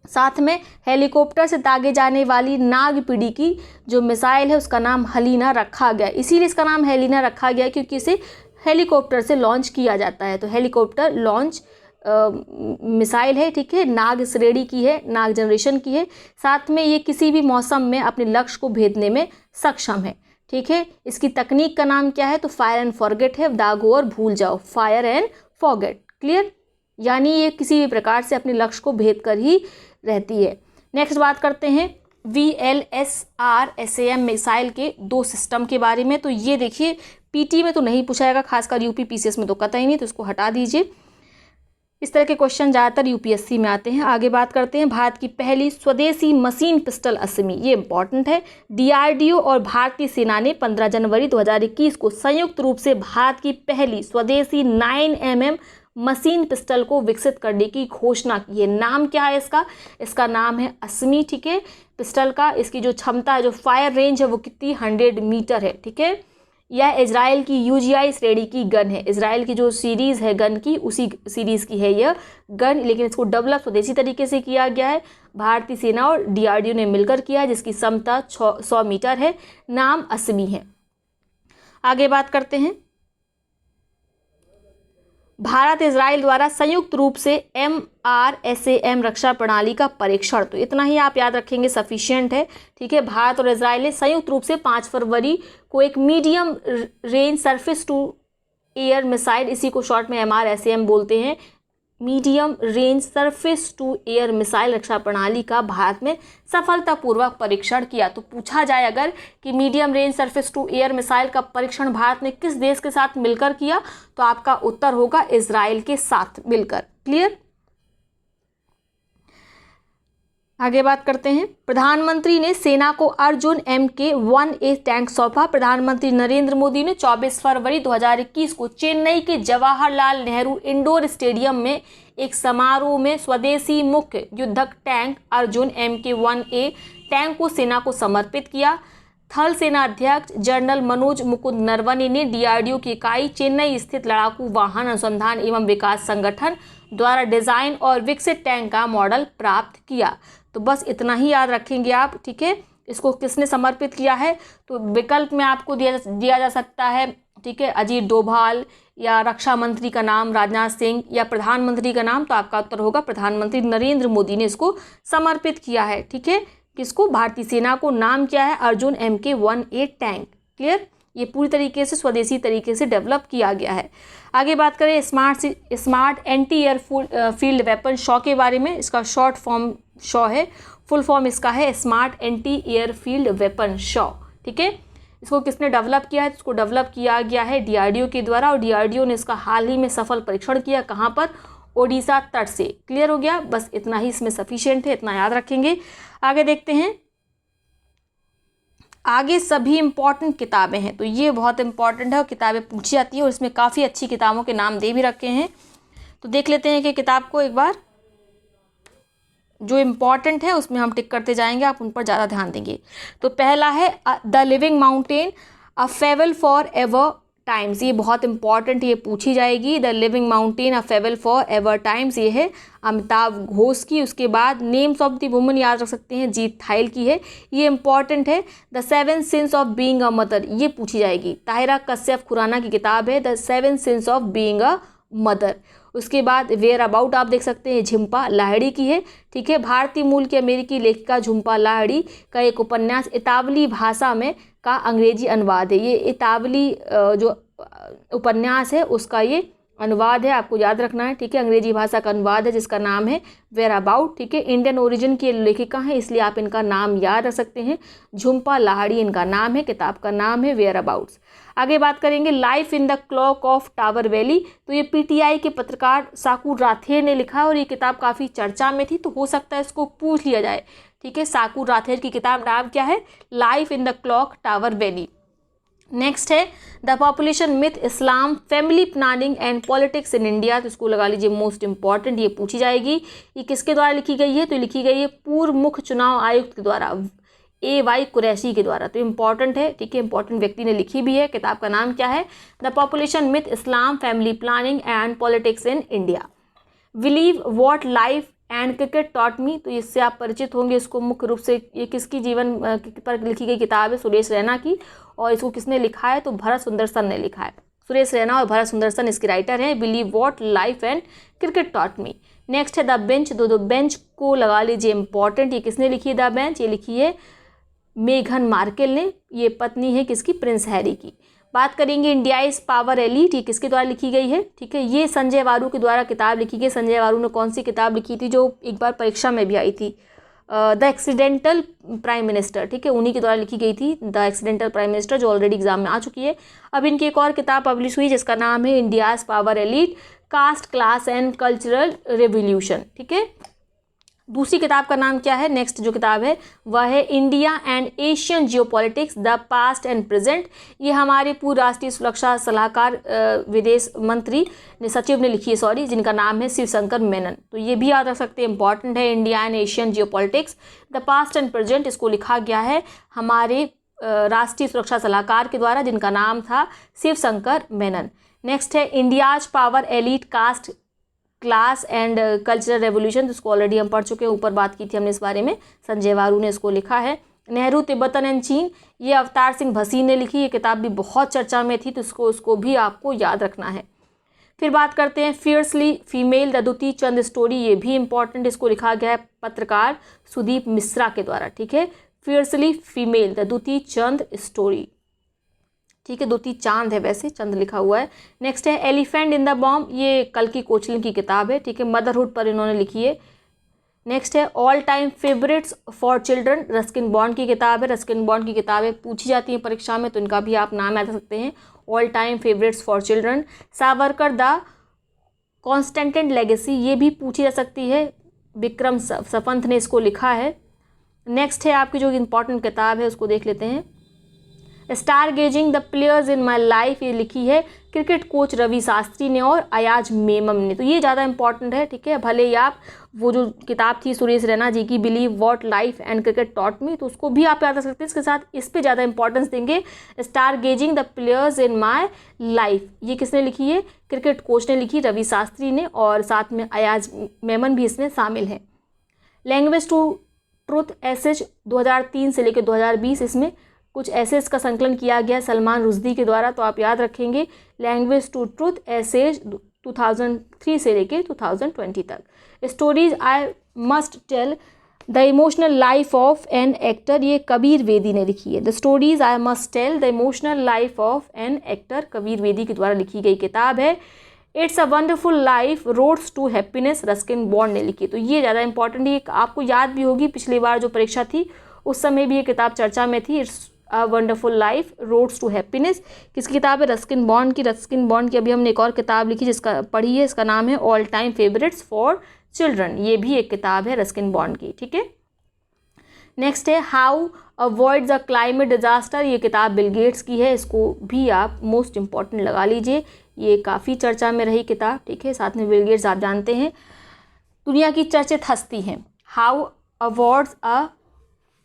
साथ में हेलीकॉप्टर से दागे जाने वाली नाग पीढ़ी की जो मिसाइल है उसका नाम हलीना रखा गया। इसीलिए इसका नाम हेलिना रखा गया क्योंकि इसे हेलीकॉप्टर से लॉन्च किया जाता है। तो हेलीकॉप्टर लॉन्च मिसाइल है, ठीक है, नाग श्रेणी की है, नाग जनरेशन की है। साथ में ये किसी भी मौसम में अपने लक्ष्य को भेदने में सक्षम है। ठीक है, इसकी तकनीक का नाम क्या है? तो फायर एंड फॉरगेट है, दागो और भूल जाओ, फायर एंड फॉरगेट। क्लियर, यानी ये किसी भी प्रकार से अपने लक्ष्य को भेद कर ही रहती है। नेक्स्ट बात करते हैं VLSR SAM मिसाइल के 2 सिस्टम के बारे में। तो ये देखिए पीटी में तो नहीं पूछा जाएगा, खासकर यूपी PCS में तो कतई नहीं, तो इसको हटा दीजिए। इस तरह के क्वेश्चन ज़्यादातर UPSC में आते हैं। आगे बात करते हैं भारत की पहली स्वदेशी मशीन पिस्टल असमी, ये इंपॉर्टेंट है। DRDO और भारतीय सेना ने 15 जनवरी 2021 को संयुक्त रूप से भारत की पहली स्वदेशी 9mm मशीन पिस्टल को विकसित करने की घोषणा की है। नाम क्या है इसका? इसका नाम है असमी। ठीक है, पिस्टल का इसकी जो क्षमता है, जो फायर रेंज है वो कितनी 100 मीटर है। ठीक है, यह इजराइल की UGI श्रेणी की गन है। इजराइल की जो सीरीज़ है गन की, उसी सीरीज़ की है यह गन, लेकिन इसको डेवलप स्वदेशी तरीके से किया गया है। भारतीय सेना और DRDO ने मिलकर किया है, जिसकी क्षमता 100 मीटर है। नाम असमी है। आगे बात करते हैं भारत इजराइल द्वारा संयुक्त रूप से MRSAM रक्षा प्रणाली का परीक्षण। तो इतना ही आप याद रखेंगे, सफिशिएंट है। ठीक है, भारत और इजराइल ने संयुक्त रूप से 5 फरवरी को एक medium range surface to air missile, इसी को शॉर्ट में MRSAM बोलते हैं, medium range surface to air missile रक्षा प्रणाली का भारत में सफलतापूर्वक परीक्षण किया। तो पूछा जाए अगर कि medium range surface to air missile का परीक्षण भारत ने किस देश के साथ मिलकर किया, तो आपका उत्तर होगा इजराइल के साथ मिलकर। क्लियर, आगे बात करते हैं। प्रधानमंत्री ने सेना को अर्जुन MK-1A टैंक सौंपा। प्रधानमंत्री नरेंद्र मोदी ने 24 फरवरी 2021 को चेन्नई के जवाहरलाल नेहरू इंडोर स्टेडियम में एक समारोह में स्वदेशी मुख्य युद्धक टैंक अर्जुन MK-1A टैंक को सेना को समर्पित किया। थल सेना अध्यक्ष जनरल मनोज मुकुंद नरवणे ने DRDO की इकाई चेन्नई स्थित लड़ाकू वाहन अनुसंधान एवं विकास संगठन द्वारा डिजाइन और विकसित टैंक का मॉडल प्राप्त किया। तो बस इतना ही याद रखेंगे आप। ठीक है, इसको किसने समर्पित किया है? तो विकल्प में आपको दिया जा सकता है, ठीक है, अजीत डोभाल, या रक्षा मंत्री का नाम राजनाथ सिंह, या प्रधानमंत्री का नाम। तो आपका उत्तर होगा प्रधानमंत्री नरेंद्र मोदी ने इसको समर्पित किया है। ठीक है, किसको? भारतीय सेना को। नाम क्या है? Arjun MK-1A tank. क्लियर, ये पूरी तरीके से स्वदेशी तरीके से डेवलप किया गया है। आगे बात करें smart anti air field weapon Shaw के बारे में। इसका शॉर्ट फॉर्म शॉ है, फुल फॉर्म इसका है smart anti air field weapon Shaw. ठीक है, इसको किसने डेवलप किया है? इसको डेवलप किया गया है DRDO के द्वारा, और DRDO ने इसका हाल ही में सफल परीक्षण किया। कहाँ पर? ओडिशा तट से। क्लियर हो गया, बस इतना ही इसमें सफिशिएंट है, इतना याद रखेंगे। आगे देखते हैं, आगे सभी इंपॉर्टेंट किताबें हैं। तो ये बहुत इंपॉर्टेंट है और किताबें पूछी जाती है, और इसमें काफ़ी अच्छी किताबों के नाम दे भी रखे हैं। तो देख लेते हैं कि किताब को एक बार, जो इम्पॉर्टेंट है उसमें हम टिक करते जाएंगे, आप उन पर ज़्यादा ध्यान देंगे। तो पहला है the living mountain, a fable for ever times. ये बहुत इंपॉर्टेंट, ये पूछी जाएगी। The living mountain, a fable for ever times, ये है अमिताभ घोष की। उसके बाद नेम्स ऑफ द वुमन याद रख सकते हैं, जीत थाइल की है, ये इंपॉर्टेंट है। The 7 since of being a mother, ये पूछी जाएगी। ताहिरा कश्यप खुराना की किताब है the 7 since of being a mother. उसके बाद वेयर अबाउट आप देख सकते हैं, झुम्पा लाहिड़ी की है। ठीक है, भारतीय मूल की अमेरिकी लेखिका झुम्पा लाहिड़ी का एक उपन्यास इतावली भाषा में का अंग्रेजी अनुवाद है। ये इतावली जो उपन्यास है उसका ये अनुवाद है, आपको याद रखना है। ठीक है, अंग्रेजी भाषा का अनुवाद है जिसका नाम है वेयर अबाउट। ठीक है, इंडियन ओरिजिन की लेखिका है, इसलिए आप इनका नाम याद रख सकते हैं, झुम्पा लाहिड़ी इनका नाम है, किताब का नाम है वेयर अबाउट्स। आगे बात करेंगे life in the clock of tower valley. तो ये PTI के पत्रकार साकू राथेर ने लिखा है, और ये किताब काफ़ी चर्चा में थी, तो हो सकता है इसको पूछ लिया जाए। ठीक है, साकू राथेर की किताब नाम क्या है? Life in the clock tower valley. Next है the population myth Islam family planning and politics in India, तो इसको लगा लीजिए मोस्ट इंपॉर्टेंट, ये पूछी जाएगी। ये किसके द्वारा लिखी गई है? तो लिखी गई है पूर्व मुख्य चुनाव आयुक्त के द्वारा, A.Y. कुरैशी के द्वारा। तो इंपॉर्टेंट है, ठीक है, इंपॉर्टेंट व्यक्ति ने लिखी भी है। किताब का नाम क्या है? The population myth Islam family planning and politics in India. Believe what life and cricket taught me, तो इससे आप परिचित होंगे। इसको मुख्य रूप से ये किसकी जीवन पर लिखी गई किताब है? सुरेश रैना की। और इसको किसने लिखा है? तो भरत सुंदरसन ने लिखा है। सुरेश रैना और भरत सुंदरसन इसके राइटर हैं। Believe what life and cricket taught me. Next है द बेंच, दो बेंच को लगा लीजिए इंपॉर्टेंट। ये किसने लिखी है द बेंच? ये लिखी है मेघन मार्केल ने। ये पत्नी है किसकी? प्रिंस हैरी की। बात करेंगे इंडिया इज पावर एलीट, ये किसके द्वारा लिखी गई है? ठीक है, ये संजय वारू के द्वारा किताब लिखी गई। संजय वारू ने कौन सी किताब लिखी थी जो एक बार परीक्षा में भी आई थी? द एक्सीडेंटल प्राइम मिनिस्टर, ठीक है, उन्हीं के द्वारा लिखी गई थी द एक्सीडेंटल प्राइम मिनिस्टर, जो ऑलरेडी एग्जाम में आ चुकी है। अब इनकी एक और किताब पब्लिश हुई जिसका नाम है India's power elite, caste class and cultural revolution, ठीक है। दूसरी किताब का नाम क्या है? नेक्स्ट जो किताब है वह है India and Asian geopolitics the past and present. ये हमारे पूर्व राष्ट्रीय सुरक्षा सलाहकार विदेश मंत्री ने सचिव ने लिखी है, सॉरी, जिनका नाम है शिवशंकर मेनन। तो ये भी याद रख सकते हैं, इंपॉर्टेंट है। India and Asian geopolitics the past and present, इसको लिखा गया है हमारे राष्ट्रीय सुरक्षा सलाहकार के द्वारा, जिनका नाम था शिवशंकर मेनन। नेक्स्ट है India's power elite caste class and cultural revolution, जिसको ऑलरेडी हम पढ़ चुके हैं, ऊपर बात की थी हमने इस बारे में। संजय वारू ने इसको लिखा है। नेहरू तिब्बतन एंड चीन, ये अवतार सिंह भसीन ने लिखी। ये किताब भी बहुत चर्चा में थी, तो उसको भी आपको याद रखना है। फिर बात करते हैं fiercely female the Dutee Chand story, ये भी इंपॉर्टेंट, इसको लिखा गया है पत्रकार सुदीप मिश्रा के द्वारा, ठीक है। Fiercely female the Dutee Chand story, ठीक है, दुती चांद है, वैसे चंद लिखा हुआ है। नेक्स्ट है एलिफेंट इन द बॉम्ब, ये कल्कि कोचलिन की किताब है, ठीक है, मदरहुड पर इन्होंने लिखी है। नेक्स्ट है all time favourites for children, Ruskin Bond की किताब है। रस्किन बॉन्ड की किताबें पूछी जाती हैं परीक्षा में, तो इनका भी आप नाम याद रख सकते हैं, all time favourites for children. Savarkar the contested legacy, ये भी पूछी जा सकती है, विक्रम सपंथ ने इसको लिखा है। नेक्स्ट है आपकी जो इंपॉर्टेंट किताब है उसको देख लेते हैं, stargazing the players in my life, ये लिखी है क्रिकेट कोच रवि शास्त्री ने और अयाज मेमम ने। तो ये ज़्यादा इंपॉर्टेंट है, ठीक है, भले ही आप वो जो किताब थी सुरेश रैना जी की believe what life and cricket taught me, तो उसको भी आप याद रख सकते हैं। इसके साथ इस पे ज़्यादा इंपॉर्टेंस देंगे। Stargazing the players in my life, ये किसने लिखी है? क्रिकेट कोच ने लिखी, रवि शास्त्री ने, और साथ में अयाज मेमन भी इसमें शामिल है। लैंग्वेज टू ट्रुथ एसेज 2003 से लेकर 2020, इसमें कुछ एसेज का संकलन किया गया सलमान रुश्दी के द्वारा, तो आप याद रखेंगे लैंग्वेज टू ट्रुथ एसेज 2003 से लेके 2020 तक। Stories I must tell the emotional life of an actor, ये कबीर वेदी ने लिखी है। The stories I must tell the emotional life of an actor, Kabir Bedi के द्वारा लिखी गई किताब है। It's a wonderful life roads to happiness, Ruskin Bond ने लिखी। तो ये ज़्यादा इंपॉर्टेंट है, आपको याद भी होगी, पिछली बार जो परीक्षा थी उस समय भी ये किताब चर्चा में थी। It's a wonderful life roads to happiness किसकी किताब है? रस्किन बॉन्ड की। रस्किन बॉन्ड की अभी हमने एक और किताब लिखी जिसका पढ़ी है, इसका नाम है all time favourites for children, ये भी एक किताब है रस्किन बॉन्ड की, ठीक है। नेक्स्ट है how avoid the climate disaster, ये किताब बिल गेट्स की है, इसको भी आप मोस्ट इंपॉर्टेंट लगा लीजिए, ये काफ़ी चर्चा में रही किताब, ठीक है। साथ में बिल गेट्स आप जानते हैं दुनिया की चर्चित हस्ती हैं। How avoids a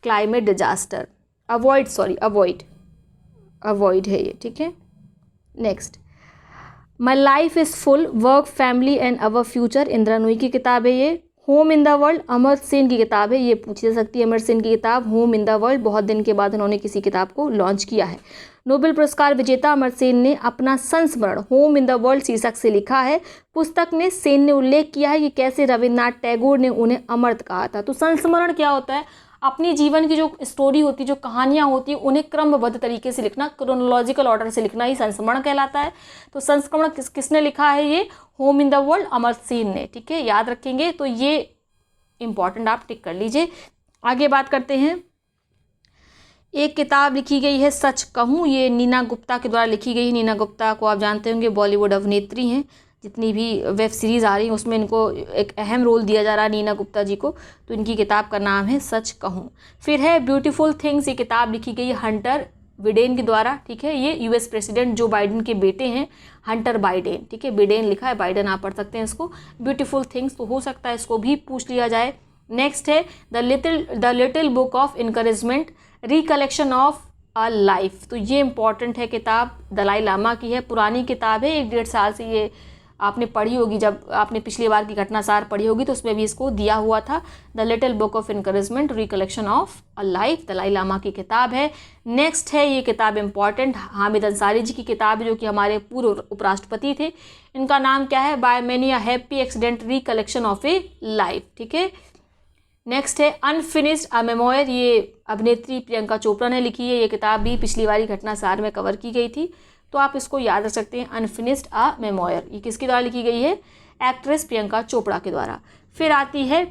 climate disaster, avoid है ये, ठीक है। Next my life is full work family and our future, Indira Nooyi की किताब है ये। होम इन द वर्ल्ड अमर सेन की किताब है, ये पूछी जा सकती है अमर सेन की किताब, होम इन द वर्ल्ड, बहुत दिन के बाद उन्होंने किसी किताब को लॉन्च किया है। नोबेल पुरस्कार विजेता अमर सेन ने अपना संस्मरण होम इन द वर्ल्ड शीर्षक से लिखा है। पुस्तक में सेन ने उल्लेख किया है कि कैसे रविन्द्रनाथ टैगोर ने उन्हें अमर्त कहा था। तो संस्मरण क्या होता है? अपनी जीवन की जो स्टोरी होती है, जो कहानियाँ होती है, उन्हें क्रमबद्ध तरीके से लिखना, क्रोनोलॉजिकल ऑर्डर से लिखना ही संस्मरण कहलाता है। तो संस्मरण किसने लिखा है? ये होम इन द वर्ल्ड अमर सेन ने, ठीक है, याद रखेंगे। तो ये इंपॉर्टेंट आप टिक कर लीजिए। आगे बात करते हैं, एक किताब लिखी गई है सच कहूँ, ये नीना गुप्ता के द्वारा लिखी गई है। नीना गुप्ता को आप जानते होंगे, बॉलीवुड अभिनेत्री हैं, जितनी भी वेब सीरीज़ आ रही हैं उसमें इनको एक अहम रोल दिया जा रहा है नीना गुप्ता जी को। तो इनकी किताब का नाम है सच कहूँ। फिर है ब्यूटीफुल थिंग्स, ये किताब लिखी गई है हंटर बिडेन के द्वारा, ठीक है। ये यूएस प्रेसिडेंट जो बाइडेन के बेटे हैं, हंटर बाइडेन, ठीक है। बिडेन लिखा है, बाइडेन आप पढ़ सकते हैं इसको। ब्यूटीफुल थिंग्स, तो हो सकता है इसको भी पूछ लिया जाए। नेक्स्ट है the little book of encouragement, recollection of a life. तो ये इंपॉर्टेंट है किताब, दलाई लामा की है, पुरानी किताब है, 1-1.5 साल से ये आपने पढ़ी होगी। जब आपने पिछली बार की घटनासार पढ़ी होगी तो उसमें भी इसको दिया हुआ था। The little book of encouragement, recollection of a life, Dalai Lama की किताब है। नेक्स्ट है ये किताब इंपॉर्टेंट, हामिद अंसारी जी की किताब है, जो कि हमारे पूर्व उपराष्ट्रपति थे। इनका नाम क्या है? By many a happy accident, recollection of A life, ठीक है। नेक्स्ट है अनफिनिश्ड अ मेमोयर, ये अभिनेत्री प्रियंका चोपड़ा ने लिखी है। ये किताब भी पिछली बारी घटनासार में कवर की गई थी, तो आप इसको याद रख सकते हैं, अनफिनिश्ड अ मेमोयर। ये किसके द्वारा लिखी गई है? एक्ट्रेस प्रियंका चोपड़ा के द्वारा। फिर आती है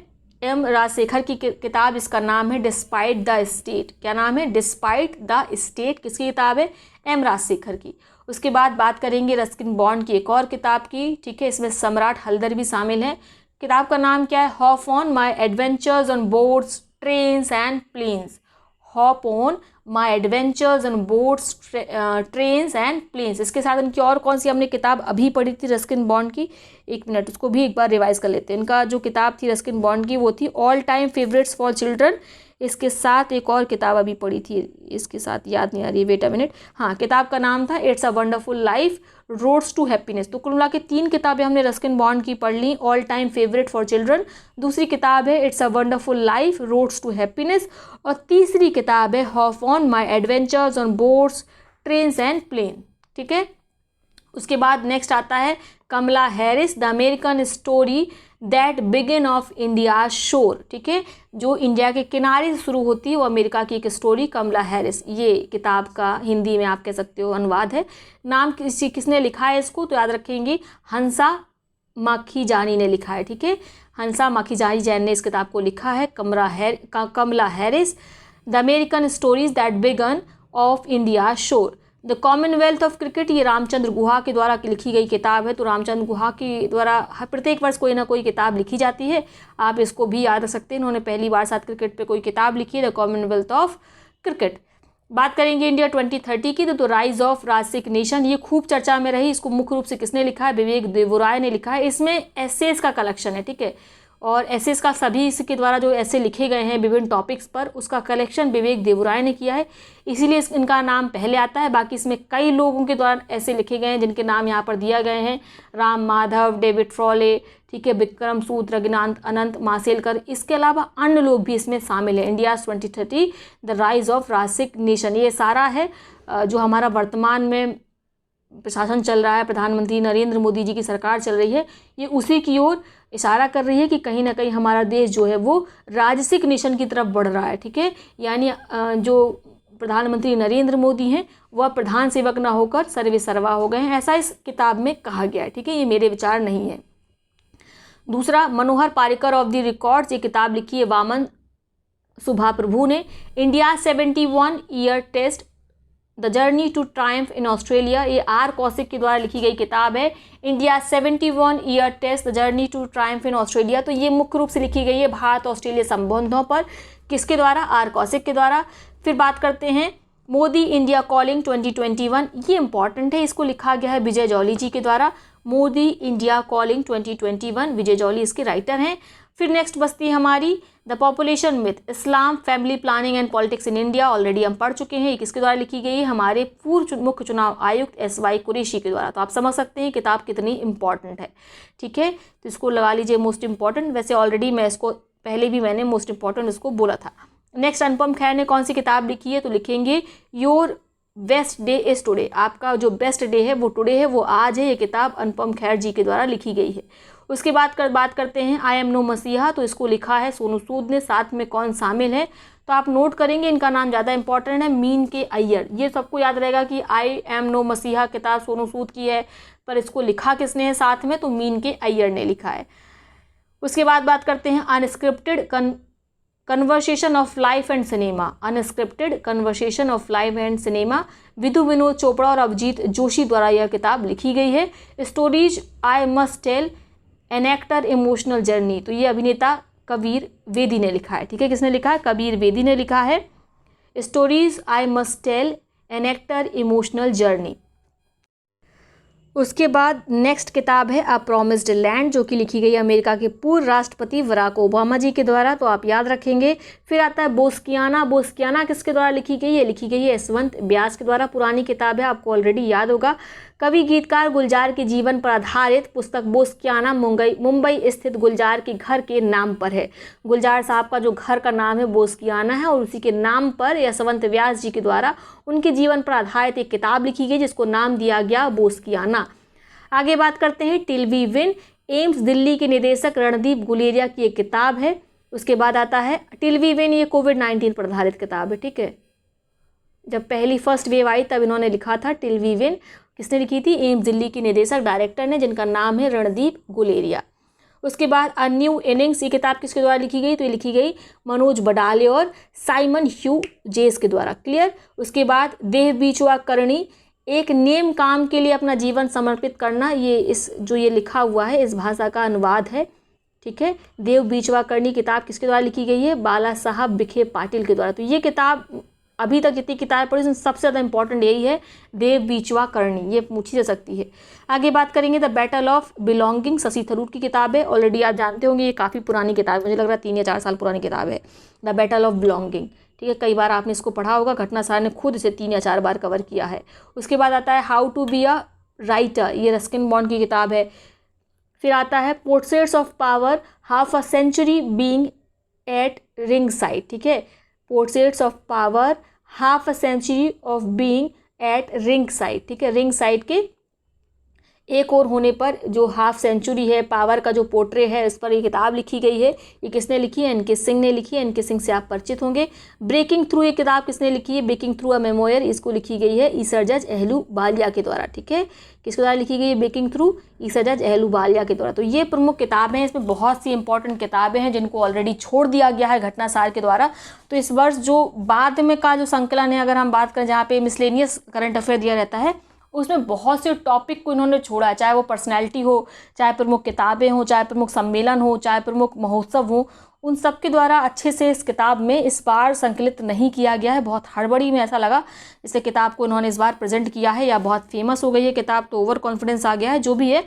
एम राजशेखर की किताब, इसका नाम है डिस्पाइट द स्टेट। क्या नाम है? Despite the state. किसकी किताब है? एम राजशेखर की। उसके बाद बात करेंगे रस्किन बॉन्ड की एक और किताब की, ठीक है। इसमें सम्राट हल्दर भी शामिल है। किताब का नाम क्या है? Hop on my adventures on boats, trains and planes. Hop on my adventures on boats, trains and planes. इसके साथ इनकी और कौन सी हमने किताब अभी पढ़ी थी रस्किन बॉन्ड की? 1 मिनट, उसको भी एक बार रिवाइज कर लेते हैं। इनका जो किताब थी रस्किन बॉन्ड की वो थी all time favourites for children. इसके साथ एक और किताब अभी पढ़ी थी, इसके साथ याद नहीं आ रही, वेट अ मिनट। हाँ, किताब का नाम था it's a wonderful life, roads to happiness. तो कुल मिला के 3 किताबें हमने रस्किन बॉन्ड की पढ़ ली, all time favourite for children, दूसरी किताब है it's a wonderful life, roads to happiness, और तीसरी किताब है hop on my adventures on boats, trains and plane, ठीक है। उसके बाद नेक्स्ट आता है Kamala Harris, the American story that begin off India shore, ठीक है। जो इंडिया के किनारे से शुरू होती है वो अमेरिका की एक स्टोरी, कमला हैरिस। ये किताब का हिंदी में आप कह सकते हो अनुवाद है। नाम किसने लिखा है इसको? तो याद रखेंगे, हंसा माखीजानी ने लिखा है, ठीक है। हंसा माखीजानी जैन ने इस किताब को लिखा है। Kamala Harris, the American stories that began off India shore. The commonwealth of cricket, ये रामचंद्र गुहा के द्वारा लिखी गई किताब है। तो रामचंद्र गुहा के द्वारा प्रत्येक वर्ष कोई ना कोई किताब लिखी जाती है, आप इसको भी याद रख सकते हैं। इन्होंने पहली बार साथ क्रिकेट पे कोई किताब लिखी है, द कॉमनवेल्थ ऑफ क्रिकेट। बात करेंगे इंडिया 2030 की, तो राइज ऑफ राजसिक नेशन, ये खूब चर्चा में रही। इसको मुख्य रूप से किसने लिखा है? विवेक देवराय ने लिखा है। इसमें एसेस का कलेक्शन है, ठीक है। और एसेस का सभी इसके द्वारा जो ऐसे लिखे गए हैं विभिन्न टॉपिक्स पर, उसका कलेक्शन विवेक देवराय ने किया है, इसीलिए इनका नाम पहले आता है। बाकी इसमें कई लोगों के द्वारा ऐसे लिखे गए हैं जिनके नाम यहाँ पर दिया गए हैं, राम माधव, डेविड फ्रॉले, ठीक है, विक्रम सूद, रघुनाथ अनंत मासेलकर। इसके अलावा अन्य लोग भी इसमें शामिल हैं। इंडिया 2030, द राइज ऑफ राजसिक नेशन, ये सारा है जो हमारा वर्तमान में प्रशासन चल रहा है, प्रधानमंत्री नरेंद्र मोदी जी की सरकार चल रही है, ये उसी की ओर इशारा कर रही है कि कहीं ना कहीं हमारा देश जो है वो राजसिक नेशन की तरफ बढ़ रहा है, ठीक है। यानी जो प्रधानमंत्री नरेंद्र मोदी हैं वह प्रधान सेवक ना होकर सर्वे सर्वा हो गए हैं, ऐसा इस किताब में कहा गया है, ठीक है। ये मेरे विचार नहीं है। दूसरा, Manohar Parrikar off the records, ये किताब लिखी है वामन सुभा प्रभु ने। India 71 year test, the journey to triumph in Australia, ये आर कौशिक के द्वारा लिखी गई किताब है। India 71 year test, the journey to triumph in Australia, तो ये मुख्य रूप से लिखी गई है भारत ऑस्ट्रेलिया संबंधों पर, किसके द्वारा? आर कौशिक के द्वारा। फिर बात करते हैं मोदी इंडिया कॉलिंग 2021, ये इंपॉर्टेंट है, इसको लिखा गया है विजय जौली जी के द्वारा। मोदी इंडिया कॉलिंग 2021, विजय जौली इसके राइटर हैं। फिर नेक्स्ट बचती है हमारी the population myth, Islam, family planning and politics in India, already हम पढ़ चुके हैं। ये किसके द्वारा लिखी गई है? हमारे पूर्व मुख्य चुनाव आयुक्त SY कुरैशी के द्वारा। तो आप समझ सकते हैं किताब कितनी इंपॉर्टेंट है, ठीक है। तो इसको लगा लीजिए मोस्ट इंपॉर्टेंट। वैसे ऑलरेडी मैं इसको पहले भी मैंने मोस्ट इंपॉर्टेंट इसको बोला था। नेक्स्ट, अनुपम खेर ने कौन सी किताब लिखी है? तो लिखेंगे your best day is today, आपका जो बेस्ट डे है वो टुडे है, वो आज है। ये किताब अनुपम खेर जी के द्वारा लिखी गई है। उसके बाद बात करते हैं आई एम नो मसीहा, तो इसको लिखा है सोनू सूद ने। साथ में कौन शामिल है? तो आप नोट करेंगे, इनका नाम ज़्यादा इंपॉर्टेंट है, मीन के अय्यर। ये सबको याद रहेगा कि आई एम नो मसीहा किताब सोनू सूद की है, पर इसको लिखा किसने है साथ में? तो मीन के अय्यर ने लिखा है। उसके बाद बात करते हैं unscripted conversation of life and cinema, unscripted conversation of life and cinema, Vidhu Vinod Chopra और अभिजीत जोशी द्वारा यह किताब लिखी गई है। Stories I must tell an actor emotional journey, तो ये अभिनेता कबीर वेदी ने लिखा है, ठीक है। किसने लिखा है? कबीर वेदी ने लिखा है। Stories I must tell an actor emotional journey. उसके बाद नेक्स्ट किताब है अ प्रॉमिस्ड लैंड, जो कि लिखी गई है अमेरिका के पूर्व राष्ट्रपति बराक ओबामा जी के द्वारा, तो आप याद रखेंगे। फिर आता है बोस्कियाना। बोस्कियाना किसके द्वारा लिखी गई है? लिखी गई है यशवंत व्यास के द्वारा। पुरानी किताब है, आपको ऑलरेडी याद होगा। कवि गीतकार गुलजार के जीवन पर आधारित पुस्तक बोस्कियाना मुंबई स्थित गुलजार के घर के नाम पर है। गुलजार साहब का जो घर का नाम है बोस्कियाना है, और उसी के नाम पर यशवंत व्यास जी के द्वारा उनके जीवन पर आधारित एक किताब लिखी गई जिसको नाम दिया गया बोस्कियाना। आगे बात करते हैं till we win. AIIMS Delhi के निदेशक रणदीप गुलेरिया की एक किताब है। उसके बाद आता है टिल वी विन, ये कोविड-19 पर आधारित किताब है, ठीक है। जब पहली फर्स्ट वेव आई तब इन्होंने लिखा था टिल वी विन। किसने लिखी थी? एम्स दिल्ली की निदेशक डायरेक्टर ने, जिनका नाम है रणदीप गुलेरिया। उसके बाद अ न्यू इनिंग्स, ये किताब किसके द्वारा लिखी गई? तो ये लिखी गई मनोज बडाले और साइमन ह्यू जेस के द्वारा। क्लियर। उसके बाद देव बीचवा करणी, एक नेम काम के लिए अपना जीवन समर्पित करना, ये जो ये लिखा हुआ है इस भाषा का अनुवाद है, ठीक है। देव बीचवा करणी किताब किसके द्वारा लिखी गई है? बाला साहब विखे पाटिल के द्वारा। तो ये किताब अभी तक जितनी किताब पढ़ी उसमें सबसे ज़्यादा इंपॉर्टेंट यही है, देव बीचवा करणी, ये पूछी जा सकती है। आगे बात करेंगे the battle of belonging, Shashi Tharoor की किताब है। ऑलरेडी आप जानते होंगे, ये काफ़ी पुरानी किताब है, मुझे लग रहा है 3 या 4 साल पुरानी किताब है, द बैटल ऑफ बिलोंगिंग, ठीक है। कई बार आपने इसको पढ़ा होगा, घटना सार ने खुद इसे 3 या 4 बार कवर किया है। उसके बाद आता है how to be a writer, ये रस्किन बॉन्ड की किताब है। फिर आता है portraits of power, half a century being at ringside, ठीक है। Portraits of power, half a century of being at ringside, ठीक है। रिंग साइड के एक और होने पर जो हाफ सेंचुरी है, पावर का जो पोर्ट्रे है, इस पर ये किताब लिखी गई है। ये किसने लिखी है? एन.के. सिंह ने लिखी है। एन.के. सिंह से आप परिचित होंगे। ब्रेकिंग थ्रू, ये किताब किसने लिखी है? ब्रेकिंग थ्रू अ मेमोयर, इसको लिखी गई है ईसरजज अहलूवालिया के द्वारा, ठीक है। किसके द्वारा लिखी गई है ब्रेकिंग थ्रू? ईसरजज अहलूवालिया के द्वारा। तो ये प्रमुख किताबें हैं, इसमें बहुत सी इंपॉर्टेंट किताबें हैं जिनको ऑलरेडी छोड़ दिया गया है घटनासार के द्वारा। तो इस वर्ष जो बाद में का जो संकलन है, अगर हम बात करें जहाँ पे मिसलेनियस करंट अफेयर दिया रहता है, उसमें बहुत से टॉपिक को इन्होंने छोड़ा है, चाहे वो पर्सनैलिटी हो, चाहे प्रमुख किताबें हो, चाहे प्रमुख सम्मेलन हो, चाहे प्रमुख महोत्सव हो, उन सब के द्वारा अच्छे से इस किताब में इस बार संकलित नहीं किया गया है। बहुत हड़बड़ी में ऐसा लगा जैसे किताब को इन्होंने इस बार प्रेजेंट किया है, या बहुत फेमस हो गई है किताब तो ओवर कॉन्फिडेंस आ गया है, जो भी है।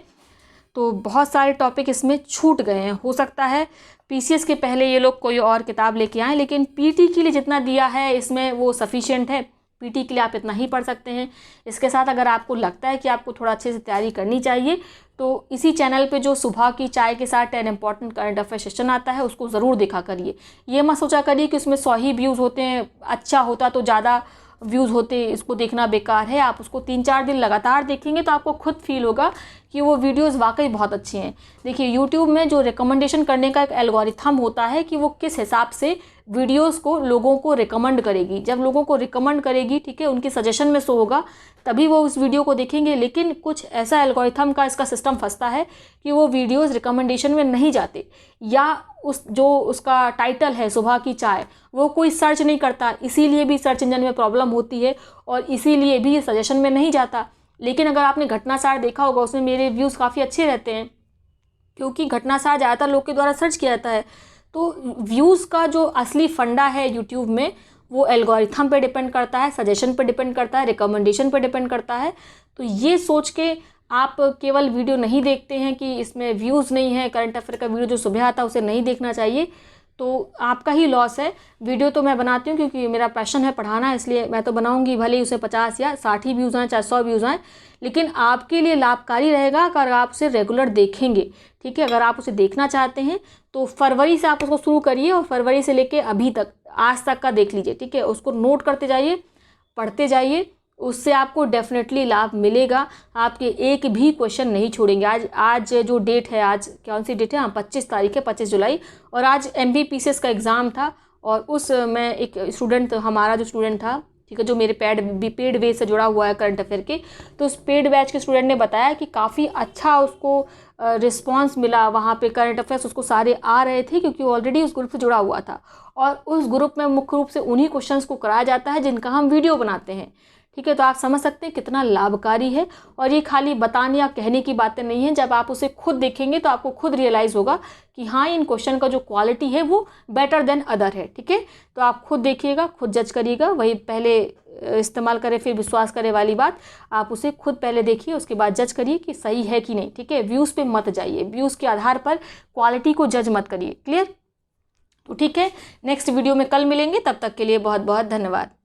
तो बहुत सारे टॉपिक इसमें छूट गए हैं। हो सकता है पीसीएस के पहले ये लोग कोई और किताब लेके आएँ, लेकिन पीटी के लिए जितना दिया है इसमें वो सफिशिएंट है। पीटी के लिए आप इतना ही पढ़ सकते हैं। इसके साथ अगर आपको लगता है कि आपको थोड़ा अच्छे से तैयारी करनी चाहिए, तो इसी चैनल पे जो सुबह की चाय के साथ 10 इंपॉर्टेंट करंट अफेयर सेशन आता है, उसको ज़रूर देखा करिए। ये मत सोचा करिए कि उसमें 100 ही व्यूज़ होते हैं, अच्छा होता तो ज़्यादा व्यूज़ होते, इसको देखना बेकार है। आप उसको 3-4 दिन लगातार देखेंगे तो आपको खुद फील होगा कि वो वीडियोस वाकई बहुत अच्छी हैं। देखिए यूट्यूब में जो रिकमेंडेशन करने का एक एल्गोरिथम होता है कि वो किस हिसाब से वीडियोस को लोगों को रिकमेंड करेगी। जब लोगों को रिकमेंड करेगी, ठीक है, उनकी सजेशन में शो होगा, तभी वो उस वीडियो को देखेंगे। लेकिन कुछ ऐसा एल्गोरिथम का इसका सिस्टम फंसता है कि वो वीडियोस रिकमेंडेशन में नहीं जाते, या उसका टाइटल है सुबह की चाय, वो कोई सर्च नहीं करता, इसीलिए भी सर्च इंजन में प्रॉब्लम होती है और इसीलिए भी ये सजेशन में नहीं जाता। लेकिन अगर आपने घटनासार देखा होगा, उसमें मेरे व्यूज़ काफ़ी अच्छे रहते हैं, क्योंकि घटनासार ज़्यादातर लोग के द्वारा सर्च किया जाता है। तो व्यूज़ का जो असली फंडा है यूट्यूब में, वो एल्गोरिथम पे डिपेंड करता है, सजेशन पे डिपेंड करता है, रिकमेंडेशन पे डिपेंड करता है। तो ये सोच के आप केवल वीडियो नहीं देखते हैं कि इसमें व्यूज़ नहीं है, करंट अफेयर का वीडियो जो सुबह आता है उसे नहीं देखना चाहिए, तो आपका ही लॉस है। वीडियो तो मैं बनाती हूँ क्योंकि मेरा पैशन है पढ़ाना, इसलिए मैं तो बनाऊँगी, भले ही उसे 50 या 60 ही व्यूज़ आएँ, चाहे 100 व्यूज़ आएँ, लेकिन आपके लिए लाभकारी रहेगा अगर आप उसे रेगुलर देखेंगे, ठीक है। अगर आप उसे देखना चाहते हैं तो फरवरी से आप उसको शुरू करिए और फरवरी से लेके अभी तक, आज तक का देख लीजिए, ठीक है। उसको नोट करते जाइए, पढ़ते जाइए, उससे आपको डेफिनेटली लाभ मिलेगा। आपके एक भी क्वेश्चन नहीं छोड़ेंगे। आज जो डेट है, आज कौन सी डेट है? हाँ, 25 तारीख है, 25 जुलाई, और आज MBPCS का एग्ज़ाम था। और मैं एक स्टूडेंट, हमारा जो स्टूडेंट था, ठीक है, जो मेरे पेड बैच से जुड़ा हुआ है करंट अफेयर के, तो उस पेड बैच के स्टूडेंट ने बताया कि काफ़ी अच्छा उसको रिस्पांस मिला। वहाँ पे करंट अफेयर्स उसको सारे आ रहे थे क्योंकि वो ऑलरेडी उस ग्रुप से जुड़ा हुआ था, और उस ग्रुप में मुख्य रूप से उन्हीं क्वेश्चंस को कराया जाता है जिनका हम वीडियो बनाते हैं, ठीक है। तो आप समझ सकते हैं कितना लाभकारी है। और ये खाली बताने या कहने की बातें नहीं है, जब आप उसे खुद देखेंगे तो आपको खुद रियलाइज़ होगा कि हाँ, इन क्वेश्चन का जो क्वालिटी है वो बेटर देन अदर है। ठीक है, तो आप खुद देखिएगा, खुद जज करिएगा। वही पहले इस्तेमाल करें फिर विश्वास करें वाली बात, आप उसे खुद पहले देखिए, उसके बाद जज करिए कि सही है कि नहीं। ठीक है, व्यूज़ पे मत जाइए, व्यूज़ के आधार पर क्वालिटी को जज मत करिए। क्लियर? तो ठीक है, नेक्स्ट वीडियो में कल मिलेंगे, तब तक के लिए बहुत बहुत धन्यवाद।